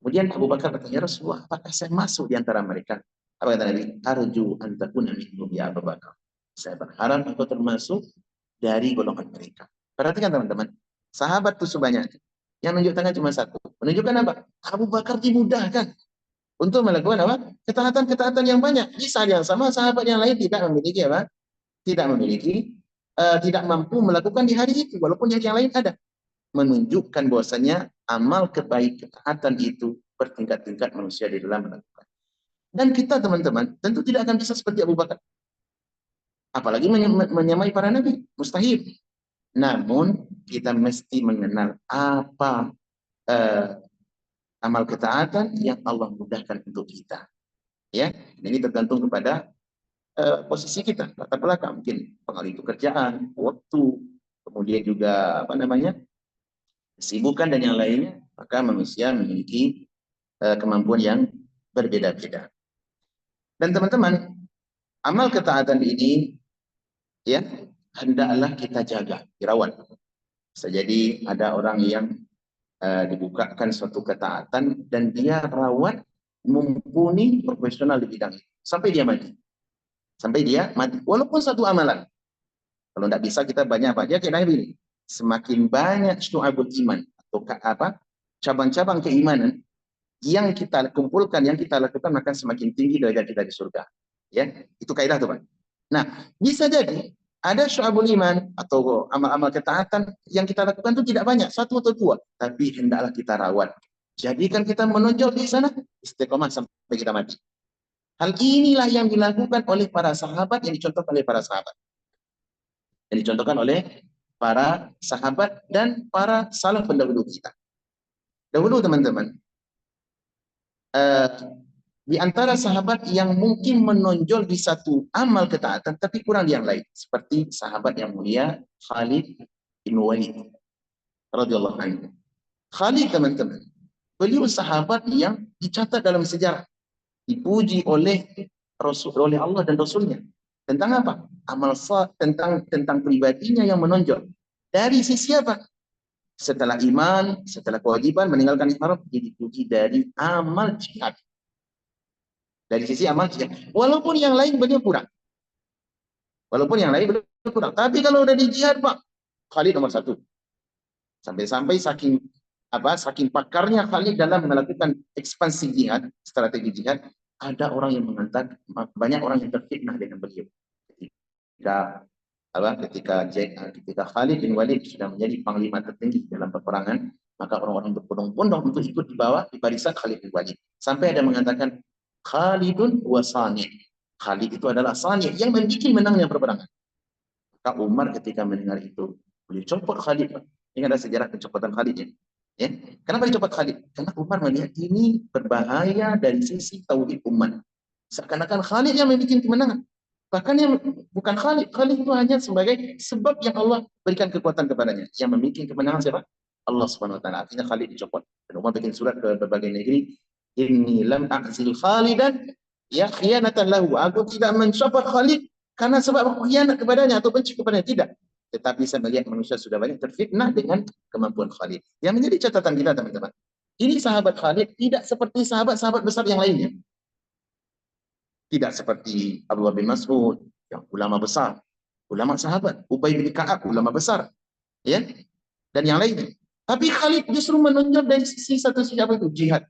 Kemudian Abu Bakar bertanya, Rasulullah, apakah saya masuk di antara mereka? Apa kata Nabi? Arju an takuna minhum ya Abu Bakar. Saya berharap engkau termasuk dari golongan mereka. Perhatikan teman-teman, sahabat itu sebanyak, yang menunjuk tangan cuma satu. Menunjukkan apa? Abu Bakar dimudahkan untuk melakukan apa? Ketaatan-ketaatan yang banyak. Di saat yang sama, sahabat yang lain tidak memiliki apa? Tidak memiliki, tidak mampu melakukan di hari itu, walaupun yang lain ada. Menunjukkan bahwasanya amal kebaikan ketaatan itu bertingkat-tingkat manusia di dalam melakukan. Dan kita teman-teman tentu tidak akan bisa seperti Abu Bakar, apalagi menyamai para nabi, mustahil. Namun kita mesti mengenal apa amal ketaatan yang Allah mudahkan untuk kita. Ya, ini tergantung kepada posisi kita, latar belakang, mungkin pengaruh pekerjaan, waktu, kemudian juga apa namanya, kesibukan dan yang lainnya, maka manusia memiliki kemampuan yang berbeda-beda. Dan teman-teman, amal ketaatan ini ya hendaklah kita jaga, dirawat. Bisa jadi ada orang yang dibukakan suatu ketaatan dan dia rawat, mumpuni, profesional di bidang itu sampai dia mati. Sampai dia mati. Walaupun satu amalan. Kalau tidak bisa kita banyak baca kayak Nabi. Semakin banyak syu'abul iman atau apa? Cabang-cabang keimanan yang kita kumpulkan, yang kita lakukan, maka semakin tinggi derajat kita di surga. Ya, itu kaidah tuh, Pak. Nah, bisa jadi ada syu'abul iman atau amal-amal ketaatan yang kita lakukan itu tidak banyak, satu atau dua, tapi hendaklah kita rawat. Jadikan kita menonjol di sana, istiqomah sampai kita mati. Hal inilah yang dilakukan oleh para sahabat, yang dicontohkan oleh para sahabat. Yang dicontohkan oleh para sahabat dan para salaf pendahulu kita. Dahulu teman-teman, di antara sahabat yang mungkin menonjol di satu amal ketaatan, tapi kurang di yang lain. Seperti sahabat yang mulia Khalid bin Walid radhiyallahu anhu. Khalid teman-teman, beliau sahabat yang dicatat dalam sejarah, dipuji oleh oleh Allah dan Rasulnya. Tentang apa? Amal tentang pribadinya yang menonjol. Dari sisi apa? Setelah iman, setelah kewajiban, meninggalkan ihram, dipuji dari amal jihad. Dari sisi amal jihad. Walaupun yang lain beliau kurang. Walaupun yang lain beliau kurang. Tapi kalau udah di jihad, Pak, Khalid nomor satu. Sampai-sampai saking pakarnya Khalid dalam melakukan ekspansi jihad, strategi jihad, ada orang yang mengatakan, banyak orang yang terfitnah dengan beliau. Ketika Khalid bin Walid sudah menjadi panglima tertinggi dalam peperangan, maka orang-orang berbondong-bondong untuk ikut di bawah di barisan Khalid bin Walid. Sampai ada mengatakan Khalidun wa Sani'. Khalid itu adalah Sani' yang membuat menangnya peperangan. Maka Umar ketika mendengar itu, beliau copot Khalid. Ini ada sejarah pencopotan Khalid ya. Kenapa dicopot Khalid? Karena Umar melihat ini berbahaya dari sisi tauhid umat. Seakan-akan Khalid yang membuat kemenangan. Bahkan yang bukan Khalid itu hanya sebagai sebab yang Allah berikan kekuatan kepadanya. Yang membuat kemenangan siapa? Allah Subhanahu wa taala. Akhirnya Khalid dicopot. Dan Umar bikin surat ke berbagai negeri, "Inni lam a'zil Khalidan ya khiyanatan lahu." Aku tidak mencopot Khalid karena sebab khianat kepadanya atau benci kepadanya, tidak. Tetapi saya melihat manusia sudah banyak terfitnah dengan kemampuan Khalid. Yang menjadi catatan kita teman-teman, ini sahabat Khalid tidak seperti sahabat-sahabat besar yang lainnya. Tidak seperti Abdullah bin Mas'ud yang ulama besar, ulama sahabat, Ubay bin Ka'ab ulama besar, ya, dan yang lainnya. Tapi Khalid justru menonjol dari sisi satu sisi apa itu? Jihad.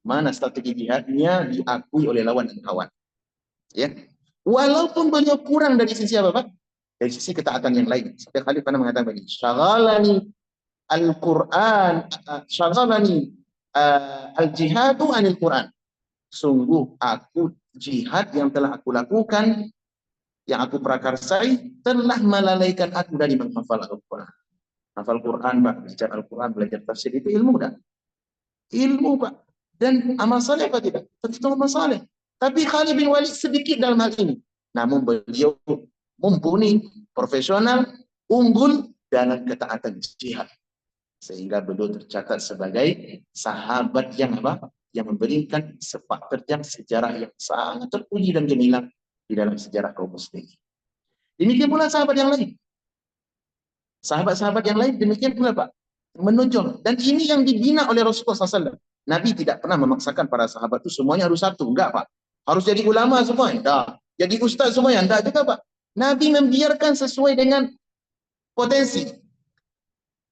Mana strategi jihadnya diakui oleh lawan dan kawan. Ya. Walaupun beliau kurang dari sisi apa, Pak? Dari sisi ketaatan yang lain. Sampai Khalid pernah mengatakan begini, "Syaghalani al-Qur'an, syaghalani al-jihadu anil Qur'an." Sungguh aku jihad yang telah aku lakukan, yang aku prakarsai, telah melalaikan aku dari menghafal Al-Quran. Hafal Quran, Pak, belajar Al-Quran, belajar tafsir, itu ilmu dah. Ilmu, Pak. Dan amal saleh apa tidak? Tentu amal saleh. Tapi Khalid bin Walid sedikit dalam hal ini. Namun beliau mumpuni, profesional, unggul dalam ketaatan jihad. Sehingga beliau tercatat sebagai sahabat yang apa? Yang memberikan sepak terjang sejarah yang sangat terpuji dan gemilang di dalam sejarah kaum muslimin. Demikian pula sahabat yang lain. Sahabat-sahabat yang lain demikian pula, Pak. Menonjol. Dan ini yang dibina oleh Rasulullah SAW. Nabi tidak pernah memaksakan para sahabat itu semuanya harus satu. Enggak, Pak. Harus jadi ulama semua. Enggak. Jadi ustaz semua. Enggak juga, Pak. Nabi membiarkan sesuai dengan potensi,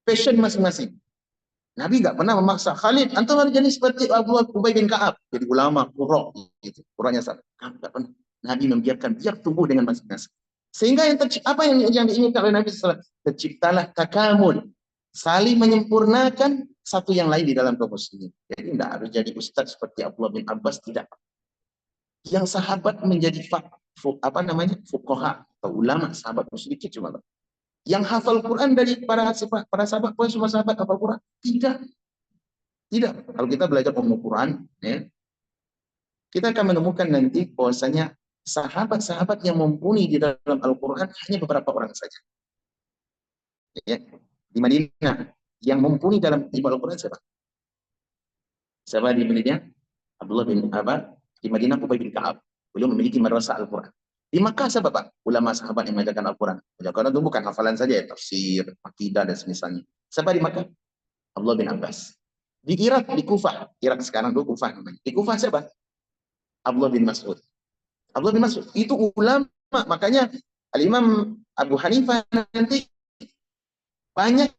passion masing-masing. Nabi enggak pernah memaksa. Khalid, antum harus jadi seperti Abu Ubay bin Ka'ab. Jadi ulama, qurra. Gitu. Qurranya sama. Enggak pernah. Nabi membiarkan biar tumbuh dengan masing-masing. Sehingga apa yang diinginkan oleh Nabi SAW? Terciptalah takamul, saling menyempurnakan satu yang lain di dalam kaum muslimin. Jadi tidak harus jadi ustaz seperti Abdullah bin Abbas, tidak. Yang sahabat menjadi fuqaha atau ulama, sahabat sedikit cuma. Yang hafal Quran dari para sahabat, semua sahabat hafal Quran? Tidak. Tidak. Kalau kita belajar Quran, ya, kita akan menemukan nanti bahwasanya sahabat-sahabat yang mumpuni di dalam Al-Quran hanya beberapa orang saja. Ya. Di Madinah, yang mumpuni dalam ilmu Al-Quran siapa? Siapa di Madinah? Abdullah bin Abbas. Di Madinah, Ubay bin Ka'ab. Beliau memiliki madrasah Al-Quran. Di Makkah siapa, Pak? Ulama sahabat yang mengajarkan Al-Quran. Al-Quran itu bukan hafalan saja ya, tafsir, akidah, dan semisalnya. Siapa di Makkah? Abdullah bin Abbas. Di Irak, di Kufah. Irak sekarang dulu Kufah namanya. Di Kufah siapa? Abdullah bin Mas'ud. Abdullah bin Mas'ud itu ulama, makanya Al-Imam Abu Hanifah nanti banyak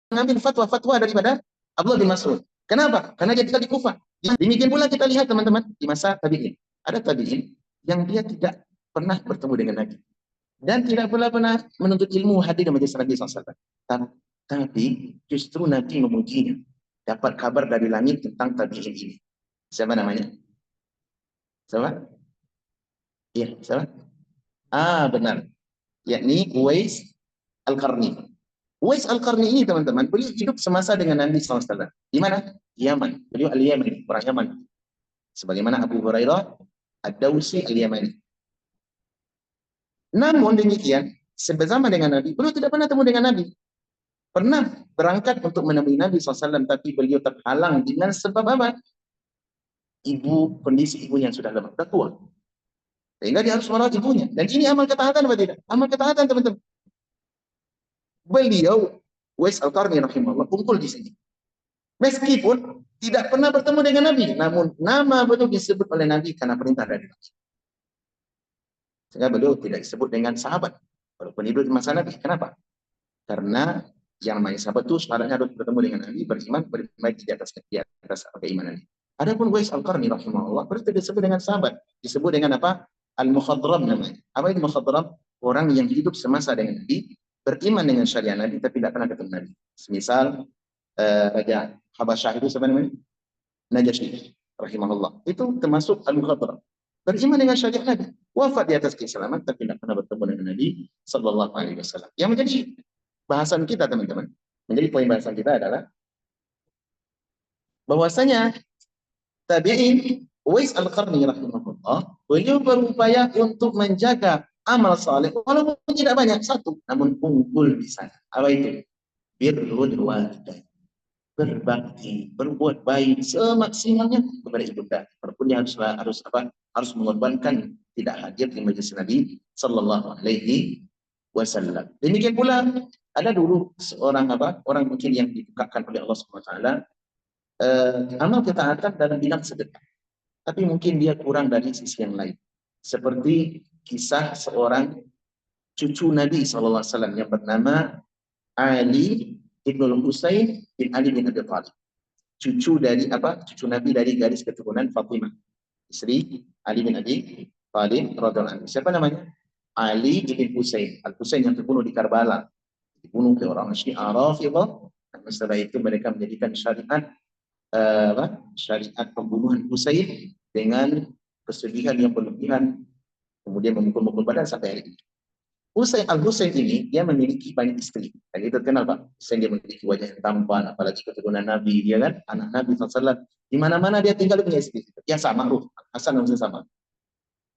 mengambil fatwa-fatwa daripada Abdullah bin Mas'ud. Kenapa? Karena dia tinggal di Kufah. Demikian pula kita lihat teman-teman di masa tabi'in. Ada tabi'in yang dia tidak pernah bertemu dengan Nabi. Dan tidak pernah menuntut ilmu hadir di majelis Nabi SAW. Tapi justru Nabi memujinya. Dapat kabar dari langit tentang tabi'in ini. Siapa namanya? Siapa? Iya, siapa? Benar. Yakni Uwais Al-Qarni. Uwais Al-Qarni ini teman-teman, beliau hidup semasa dengan Nabi SAW. Di mana? Yaman. Beliau Al-Yamani, orang Yaman. Sebagaimana Abu Hurairah Ad-Dawsi Al-Yamani. Namun demikian, bersama dengan Nabi, beliau tidak pernah temu dengan Nabi. Pernah berangkat untuk menemui Nabi SAW, tapi beliau terhalang dengan sebab apa? Kondisi ibunya yang sudah lemah, sudah tua. Sehingga dia harus merawat ibunya. Dan ini amal ketaatan apa tidak? Amal ketaatan, teman-teman. Beliau, Uwais Al-Qarni rahimahullah, kumpul di sini. Meskipun tidak pernah bertemu dengan Nabi, namun nama beliau disebut oleh Nabi karena perintah dari Nabi. Sehingga beliau tidak disebut dengan sahabat, walaupun hidup di masa Nabi. Kenapa? Karena yang namanya sahabat itu syaratnya harus bertemu dengan Nabi, beriman di atas keimanan. Adapun Uwais Al-Qarni rahimahullah, beliau tidak disebut dengan sahabat, disebut dengan apa? Al-Mukhadram namanya. Apa itu Mukhadram? Orang yang hidup semasa dengan Nabi, beriman dengan syariat Nabi, tapi tidak pernah ketemu Nabi. Semisal Raja Habasyah itu sebenarnya Najasyi rahimahullah. Itu termasuk Al-Mukhadram. Beriman dengan syariat Nabi, wafat di atas keislaman, tapi tidak pernah bertemu dengan Nabi sallallahu alaihi wasallam. Yang menjadi bahasan kita, teman-teman, menjadi poin bahasan kita adalah bahwasanya tabi'in Uwais Al-Qarni rahimahullah, beliau berupaya untuk menjaga amal saleh walaupun tidak banyak, satu, namun unggul di sana. Apa itu? Birrul walidain. Berbakti, berbuat baik semaksimalnya kepada ibunda. Walaupun dia harus mengorbankan tidak hadir di majelis Nabi sallallahu alaihi wasallam. Demikian pula ada dulu seorang orang mungkin yang dibukakan oleh Allah Subhanahu wa taala amal ketaatan dalam bidang sedekah. Tapi mungkin dia kurang dari sisi yang lain. Seperti kisah seorang cucu Nabi sallallahu alaihi wasallam yang bernama Ali Ibnul Husain bin Ali bin Abi Thalib. Cucu Nabi dari garis keturunan Fatimah, istri Ali bin Abi Thalib radhiyallahu anhu. Siapa namanya? Ali bin Husain. Al-Husain yang terbunuh di Karbala. dibunuh oleh orang Syiah Rafidhah. Setelah itu mereka menjadikan syariat pembunuhan Husain dengan kesedihan yang berlebihan, kemudian memukul-mukul badan sampai hari ini. Al-Husain ini dia memiliki banyak istri. Dan itu terkenal Pak. Husain dia memiliki wajah yang tampan, apalagi keturunan Nabi, dia kan anak Nabi SAW. Di mana-mana dia tinggal punya istri. Ya sama, Hasan dan Husain sama.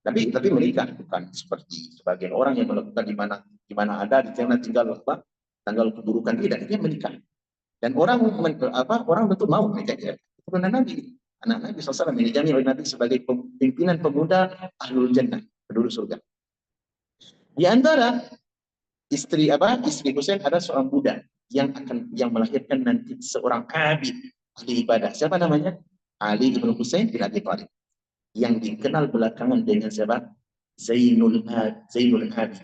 Tapi menikah, bukan seperti sebagian orang yang melakukan di mana ada di sana tinggal tanggal keburukan, tidak, dia menikah. Dan orang tentu mau menikah dia. Keturunan Nabi, anak Nabi SAW ini dijamin oleh Nabi sebagai pimpinan pemuda ahlul jannah, penduduk surga. Di antara istri Husain ada seorang budak yang melahirkan nanti seorang abid ahli ibadah. Siapa namanya? Ali bin Husain bin Abi Thalib, yang dikenal belakangan dengan siapa? Zainul Abidin,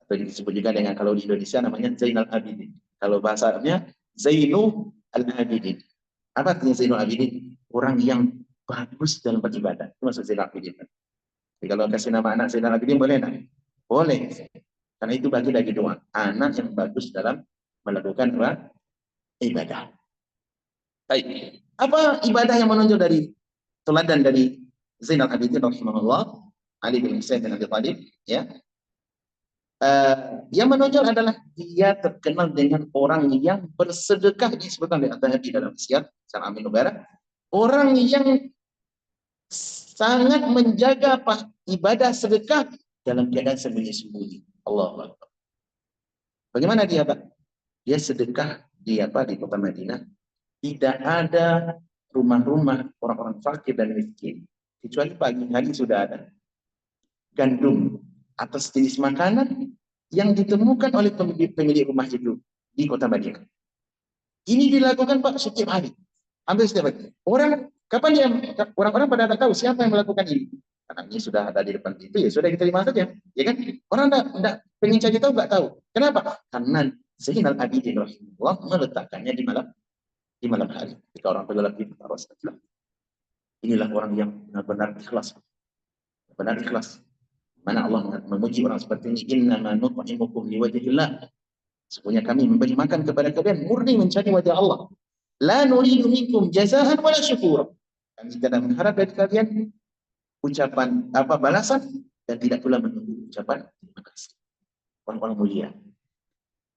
atau disebut juga dengan, kalau di Indonesia namanya Zainal Abidin. Kalau bahasa Arabnya Zainul Abidin. Apa artinya Zainul Abidin? Orang yang bagus dalam beribadah. Itu maksud Zainal Abidin. Jadi kalau kasih nama anak Zainal Abidin boleh tak? Boleh. Karena itu bagi dari doa. Anak yang bagus dalam melakukan ibadah. Baik. Apa ibadah yang menonjol dari teladan dari Zainal Abidin rahimahullah, Ali bin Husain bin Abi Thalib, ya? Yang menonjol adalah dia terkenal dengan orang yang bersedekah, disebutkan di At-Tahawi dalam Syiar Syarah Amin Mubarak, orang yang sangat menjaga ibadah sedekah dalam keadaan sembunyi-sembunyi. Allah. Bagaimana dia, Pak? Dia sedekah di kota Madinah. Tidak ada rumah-rumah orang-orang fakir dan miskin, kecuali pagi hari sudah ada gandum atau jenis makanan yang ditemukan oleh pemilik rumah itu di kota Madinah. Ini dilakukan Pak setiap hari, hampir setiap hari. Orang-orang pada tak tahu siapa yang melakukan ini. Karena ini sudah ada di depan itu, ya sudah diterima saja, ya kan? Orang tidak pengen cari tahu, nggak tahu. Kenapa? Karena Zainal Abidin rahimahullah meletakkannya di malam hari. Ketika orang bergelap itu, inilah orang yang benar-benar ikhlas. Benar ikhlas. Mana Allah memuji orang seperti ini, innama nut'imukum liwajhillah. Sesungguhnya kami memberi makan kepada kalian murni mencari wajah Allah. La nuridu minkum jazaan wala syukur. Kami tidak mengharap dari kalian ucapan balasan, dan tidak pula menunggu ucapan terima kasih. Orang-orang mulia.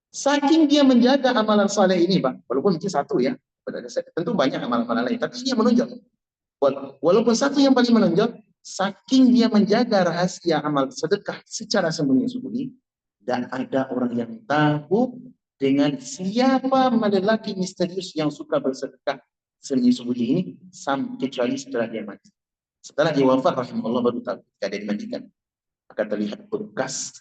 Saking dia menjaga amalan saleh ini, Pak, walaupun itu satu ya, tentu banyak amalan-amalan lain, tapi ini yang menonjol. Walaupun satu yang paling menonjol, saking dia menjaga rahasia amal sedekah secara sembunyi-sembunyi, dan ada orang yang tahu dengan siapa lelaki misterius yang suka bersedekah sembunyi-sembunyi ini, kecuali setelah dia mati. Setelah dia wafat, rahimahullah, baru tahu ketika dia dimandikan, akan terlihat bekas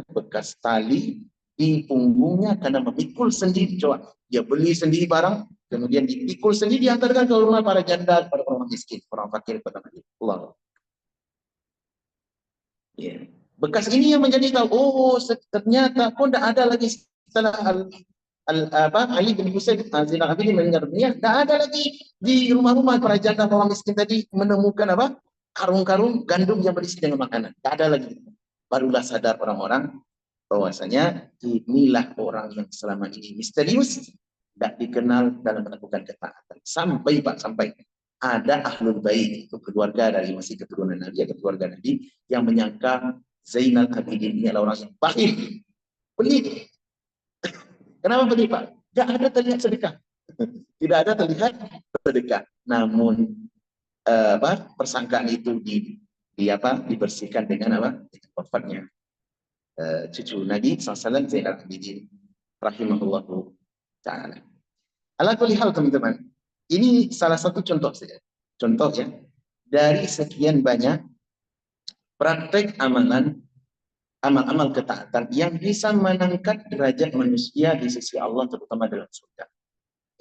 bekas tali di punggungnya karena memikul sendiri. Coba, dia beli sendiri barang, kemudian dipikul sendiri, diantarkan ke rumah para janda, para orang miskin, orang fakir pada Allah. Ya. Bekas ini yang menjadi tahu, ternyata pun tidak ada lagi setelah Ali bin Husain Zainal Abidin meninggal dunia, tidak ada lagi di rumah-rumah para janda orang miskin tadi menemukan karung-karung gandum yang berisi dengan makanan. Tidak ada lagi. Barulah sadar orang-orang bahwasanya inilah orang yang selama ini misterius, tidak dikenal dalam melakukan ketaatan. Sampai ada ahlul bait, itu keluarga dari masih keturunan Nabi, keluarga Nabi, yang menyangka Zainal Abidin ini adalah orang yang baik, pelit. Kenapa pelit, Pak? Tidak ada terlihat sedekah. Tidak ada terlihat sedekah. Namun persangkaan itu dibersihkan dengan wafatnya cucu Nabi SAW, Zainal Abidin rahimahullahu ta'ala. Ala kulli hal, teman-teman, ini salah satu contoh saja. Contoh ya, dari sekian banyak praktek amal-amal ketaatan yang bisa mengangkat derajat manusia di sisi Allah, terutama dalam surga.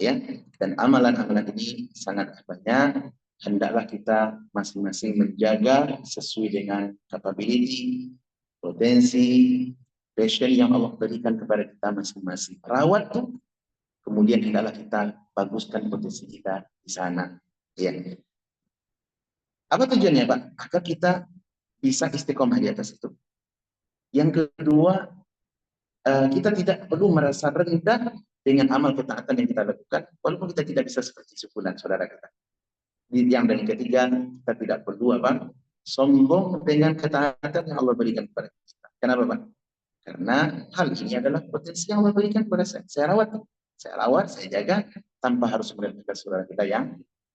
Ya, dan amalan-amalan ini sangat banyak. Hendaklah kita masing-masing menjaga sesuai dengan capability, potensi, passion yang Allah berikan kepada kita masing-masing. Rawat tuh, kemudian hendaklah kita baguskan potensi kita di sana. Ya. Apa tujuannya, Pak? Agar kita bisa istiqomah di atas itu. Yang kedua, kita tidak perlu merasa rendah dengan amal ketaatan yang kita lakukan, walaupun kita tidak bisa seperti sebulan saudara kita. Yang dan ketiga, kita tidak perlu sombong dengan ketaatan yang Allah berikan kepada kita. Kenapa, Pak? Karena hal ini adalah potensi yang Allah berikan kepada saya. Saya rawat, saya jaga tanpa harus melihat saudara kita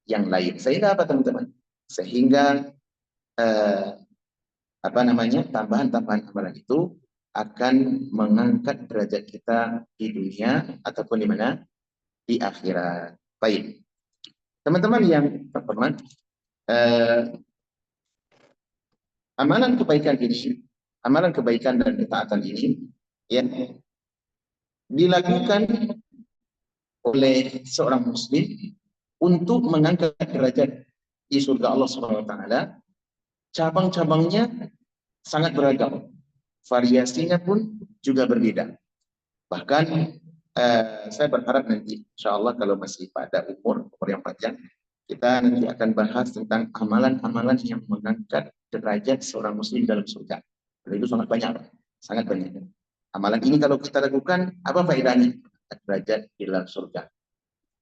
yang lain. Sehingga apa, teman-teman? Sehingga tambahan-tambahan amalan itu akan mengangkat derajat kita di dunia ataupun di mana? Di akhirat. Baik. Teman-teman yang terhormat, amalan kebaikan dan ketaatan ini ya dilakukan oleh seorang muslim untuk mengangkat derajat di surga Allah Subhanahu wa taala. Cabang-cabangnya sangat beragam. Variasinya pun juga berbeda. Bahkan saya berharap nanti insya Allah kalau masih pada umur yang panjang, kita nanti akan bahas tentang amalan-amalan yang mengangkat derajat seorang muslim dalam surga. Dan itu sangat banyak. Amalan ini kalau kita lakukan, apa faedahnya? Derajat di dalam surga.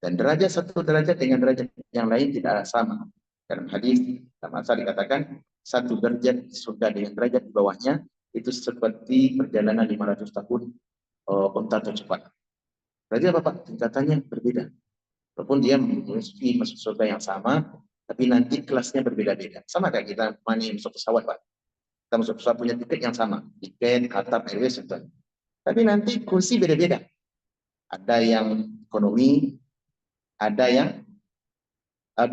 Dan satu derajat dengan derajat yang lain tidak sama. Dalam hadis, dalam asal dikatakan, satu derajat di surga dengan derajat di bawahnya, itu seperti perjalanan 500 tahun unta tercepat. Berarti apa, Pak? Tingkatannya berbeda. Walaupun dia memiliki masuk surga yang sama, tapi nanti kelasnya berbeda-beda. Sama kayak kita masuk pesawat, Pak. Kita masuk pesawat punya tiket yang sama. Tiket, Qatar Airways, gitu. Tapi nanti kursi beda-beda. Ada yang ekonomi, ada yang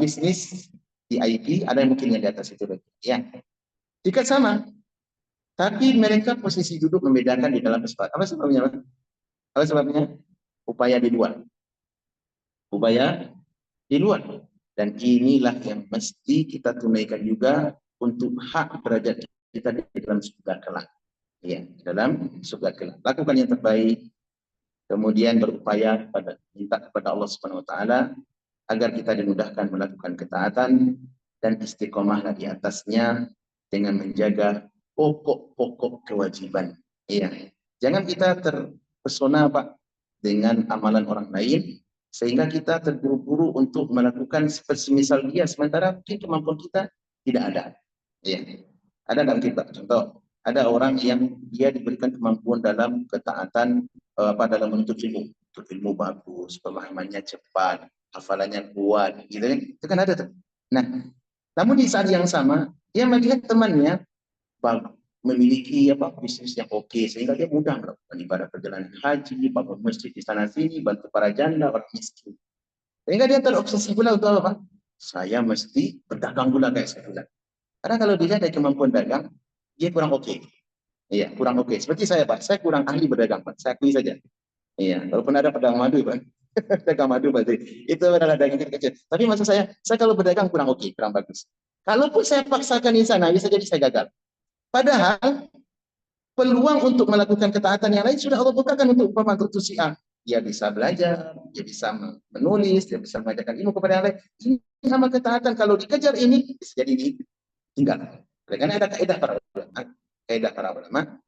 bisnis, VIP, ada yang mungkin yang di atas itu. Ya. Tiket sama, tapi mereka posisi duduk membedakan di dalam pesawat. Apa sebabnya, Pak? Apa sebabnya? Upaya di luar. Dan inilah yang mesti kita tunaikan juga untuk hak derajat kita di dalam surga kelak. Ya, dalam surga kelak. Lakukan yang terbaik, kemudian berupaya minta kepada Allah Subhanahu wa taala agar kita dimudahkan melakukan ketaatan dan istiqomahlah di atasnya dengan menjaga pokok-pokok kewajiban. Iya. Jangan kita terpesona, Pak, dengan amalan orang lain sehingga kita terburu-buru untuk melakukan semisal dia, sementara mungkin kemampuan kita tidak ada. Iya. Ada nggak mungkin, Pak? Contoh, ada orang yang dia diberikan kemampuan dalam ketaatan dalam menuntut ilmu. Menuntut ilmu bagus, pemahamannya cepat, hafalannya kuat, gitu kan? Itu kan ada tuh. Nah, namun di saat yang sama dia melihat temannya memiliki bisnis yang oke, sehingga dia mudah melakukan ibadah perjalanan haji, bangun masjid di sana sini, bantu para janda, orang miskin. Sehingga dia terobsesi pula untuk apa? Saya mesti berdagang pula kayak saya. Karena kalau dilihat dari kemampuan dagang, dia kurang oke. Iya, kurang oke. Seperti saya, Pak. Saya kurang ahli berdagang, Pak. Saya akui saja. Iya, walaupun ada pedagang madu, Pak. Pedagang madu, Pak. Itu adalah dagang kecil. Tapi maksud saya kalau berdagang kurang oke, kurang bagus. Kalaupun saya paksakan di sana, bisa jadi saya gagal. Padahal peluang untuk melakukan ketaatan yang lain sudah Allah bukakan untuk si A. Dia bisa belajar, dia bisa menulis, dia bisa mengajarkan ilmu kepada yang lain. Ini sama ketaatan. Kalau dikejar ini, bisa jadi ditinggal. Karena ada kaidah para ulama,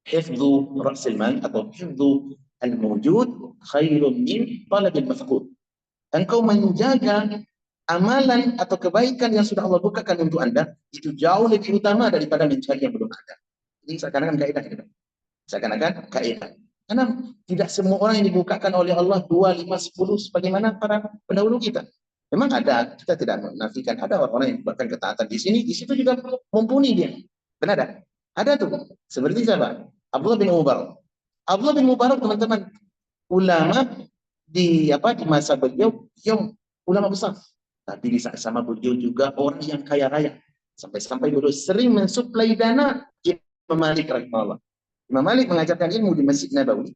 hifdzu ra'sil mal atau hifdzu al-mawjud khairun min talabil mafqud. Engkau menjaga amalan atau kebaikan yang sudah Allah bukakan untuk Anda itu jauh lebih utama daripada mencari yang belum ada. Ini seakan-akan kaidah gitu. Seakan-akan kaidah. Karena tidak semua orang yang dibukakan oleh Allah 2, 5, 10 sebagaimana para pendahulu kita. Memang ada, kita tidak menafikan ada orang-orang yang bahkan ketaatan di sini, di situ juga mumpuni dia. Benar ada? Ada tuh. Seperti siapa? Abdullah bin Mubarak. Abdullah bin Mubarak, teman-teman, ulama di masa beliau ulama besar. Tapi di saat sama beliau juga orang yang kaya raya. Sampai-sampai beliau sering mensuplai dana Imam Malik rahimahullah. Imam Malik mengajarkan ilmu di Masjid Nabawi.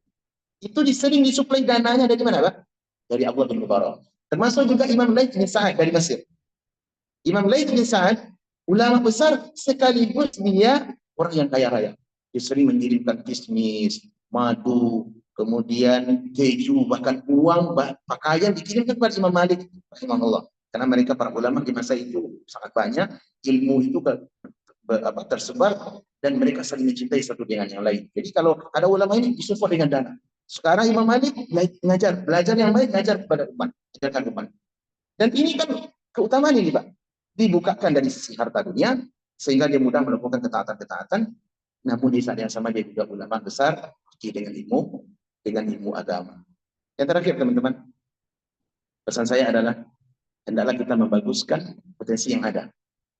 Itu sering disuplai dananya dari mana, Pak? Dari Abdullah bin Mubarak. Termasuk juga Imam Laits bin Sa'ad dari Mesir. Imam Laits bin Sa'ad, ulama besar sekaligus dia orang yang kaya raya. Dia sering mengirimkan kismis, madu, kemudian keju, bahkan uang, pakaian dikirimkan kepada Imam Malik rahimahullah. Karena mereka para ulama di masa itu sangat banyak, ilmu itu tersebar dan mereka saling mencintai satu dengan yang lain. Jadi kalau ada ulama ini disupport dengan dana. Sekarang Imam Malik belajar yang baik, ngajar kepada umat, ajarkan umat. Dan ini kan keutamaan ini Pak, dibukakan dari sisi harta dunia, sehingga dia mudah melakukan ketaatan-ketaatan, namun di saat yang sama dia juga ulama besar, dengan ilmu agama. Yang terakhir teman-teman, pesan saya adalah, hendaklah kita membaguskan potensi yang ada.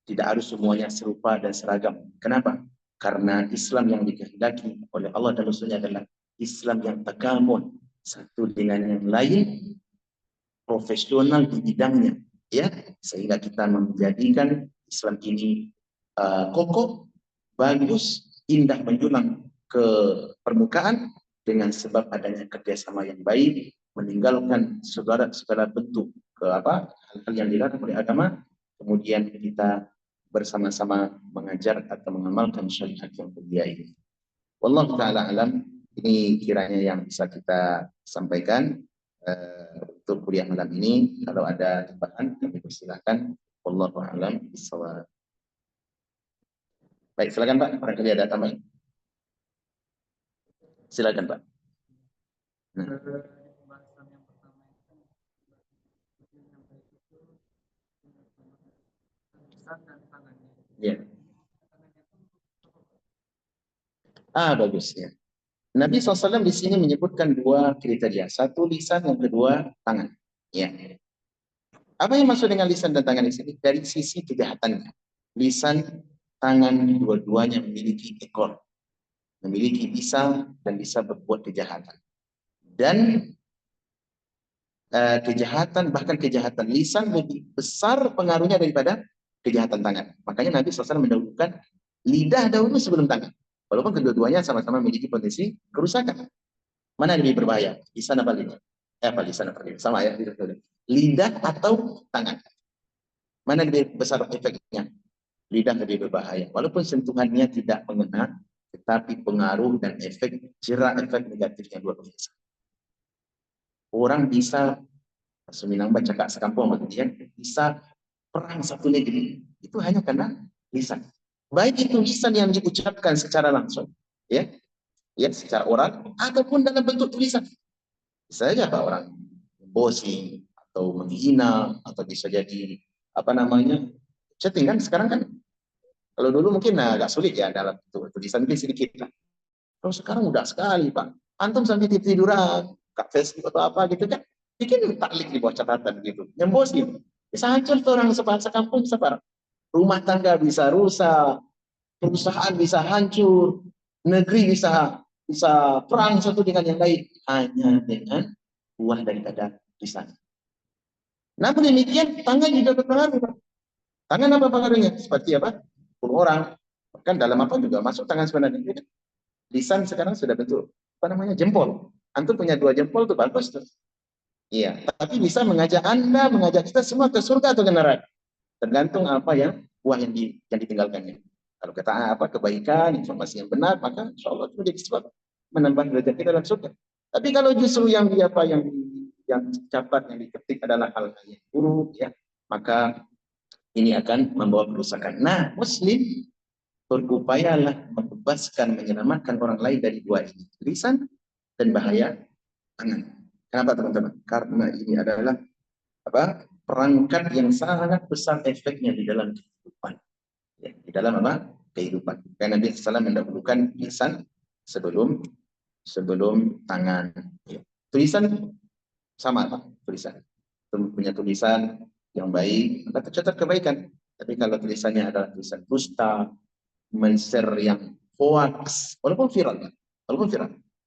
Tidak harus semuanya serupa dan seragam. Kenapa? Karena Islam yang dikehendaki oleh Allah dan Rasulnya adalah Islam yang takamun, satu dengan yang lain, profesional di bidangnya, ya, sehingga kita menjadikan Islam ini kokoh, bagus, indah menjulang ke permukaan dengan sebab adanya kerjasama yang baik, meninggalkan segala bentuk hal-hal yang dilarang oleh agama, kemudian kita bersama-sama mengajar atau mengamalkan syariat yang mulia ini. Wallahu taala alam, ini kiranya yang bisa kita sampaikan untuk kuliah malam ini. Kalau ada tambahan kami persilahkan. Wallahu a'lam bishawab. Baik, silakan Pak. Barangkali ada tambahan. Silakan Pak. Nah. Ya. Bagus ya. Nabi SAW di sini menyebutkan dua kriteria. Satu lisan, yang kedua tangan. Ya. Apa yang maksud dengan lisan dan tangan di sini? Dari sisi kejahatannya. Lisan, tangan, dua-duanya memiliki ekor, memiliki bisa dan bisa berbuat kejahatan. Dan kejahatan, bahkan kejahatan lisan lebih besar pengaruhnya daripada kejahatan tangan. Makanya Nabi SAW mendahulukan lidah dahulu sebelum tangan. Walaupun kedua-duanya sama-sama memiliki potensi kerusakan. Mana yang lebih berbahaya? Lisan apa lidah? Lisan apa lidah? Sama ya. Lidah atau tangan? Mana lebih besar efeknya? Lidah lebih berbahaya. Walaupun sentuhannya tidak mengena, tetapi pengaruh dan efek negatifnya luar biasa. Orang bisa Seminang baca kak sekampung dia bisa perang satu negeri itu hanya karena lisan. Baik itu lisan yang diucapkan secara langsung, ya secara oral ataupun dalam bentuk tulisan. Bisa saja Pak orang bosi atau menghina, atau bisa jadi chatting kan sekarang kan. Kalau dulu mungkin agak sulit ya dalam tulisan mungkin sedikit lah. Kalau sekarang mudah sekali Pak. Antum sampai tiduran, kak Facebook atau apa gitu kan, bikin taklik di bawah catatan gitu. Yang bosi bisa hancur tuh orang sekampung separah. Rumah tangga bisa rusak, perusahaan bisa hancur, negeri bisa perang satu dengan yang lain hanya dengan buah daripada lisan. Namun demikian tangan juga berpengaruh. Tangan apa pengaruhnya? Seperti apa? Bunuh orang. Bahkan dalam apa juga masuk tangan sebenarnya. Lisan sekarang sudah bentuk jempol. Antum punya dua jempol tuh bagus tuh. Iya, tapi bisa mengajak kita semua ke surga atau ke neraka. Tergantung apa yang buah yang ditinggalkannya. Kalau kata kebaikan, informasi yang benar, maka insya Allah itu menjadi sebab menambah derajat kita dalam surga. Tapi kalau justru yang capat, yang diketik adalah hal-hal yang buruk, ya, maka ini akan membawa kerusakan. Nah, Muslim berupayalah membebaskan, menyelamatkan orang lain dari dua ini, lisan dan bahaya tangan. Kenapa teman-teman? Karena ini adalah perangkat yang sangat besar efeknya di dalam kehidupan. Ya, di dalam kehidupan. Karena Nabi SAW mendahulukan lisan sebelum tangan. Ya. Tulisan sama Pak, tulisan. Punya tulisan yang baik, maka tercatat kebaikan. Tapi kalau tulisannya adalah tulisan dusta, men-share yang hoax, walaupun viral,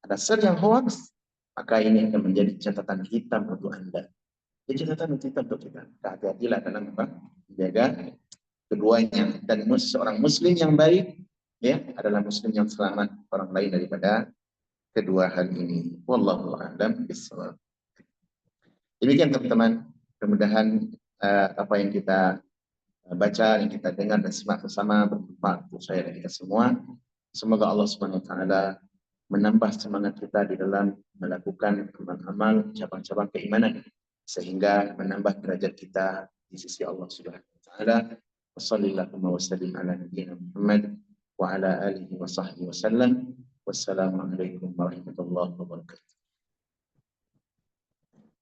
ada share yang hoax, maka ini akan menjadi catatan hitam untuk Anda. Catatan hitam untuk kita. Hati-hatilah dalam menjaga keduanya. Dan seorang Muslim yang baik, ya, adalah Muslim yang selamat orang lain daripada kedua hal ini. Wallahu a'lam bishawab. Demikian teman-teman, mudah-mudahan apa yang kita baca, yang kita dengar dan simak bersama bermanfaat untuk saya dan kita semua. Semoga Allah Subhanahu wa taala menambah semangat kita di dalam melakukan amal-amal cabang-cabang keimanan sehingga menambah derajat kita di sisi Allah Subhanahu wa taala. Wassallallahu wasallim ala nabiyyina Muhammad wa ala alihi wa sahbihi wasallam. Wassalamualaikum warahmatullahi wabarakatuh.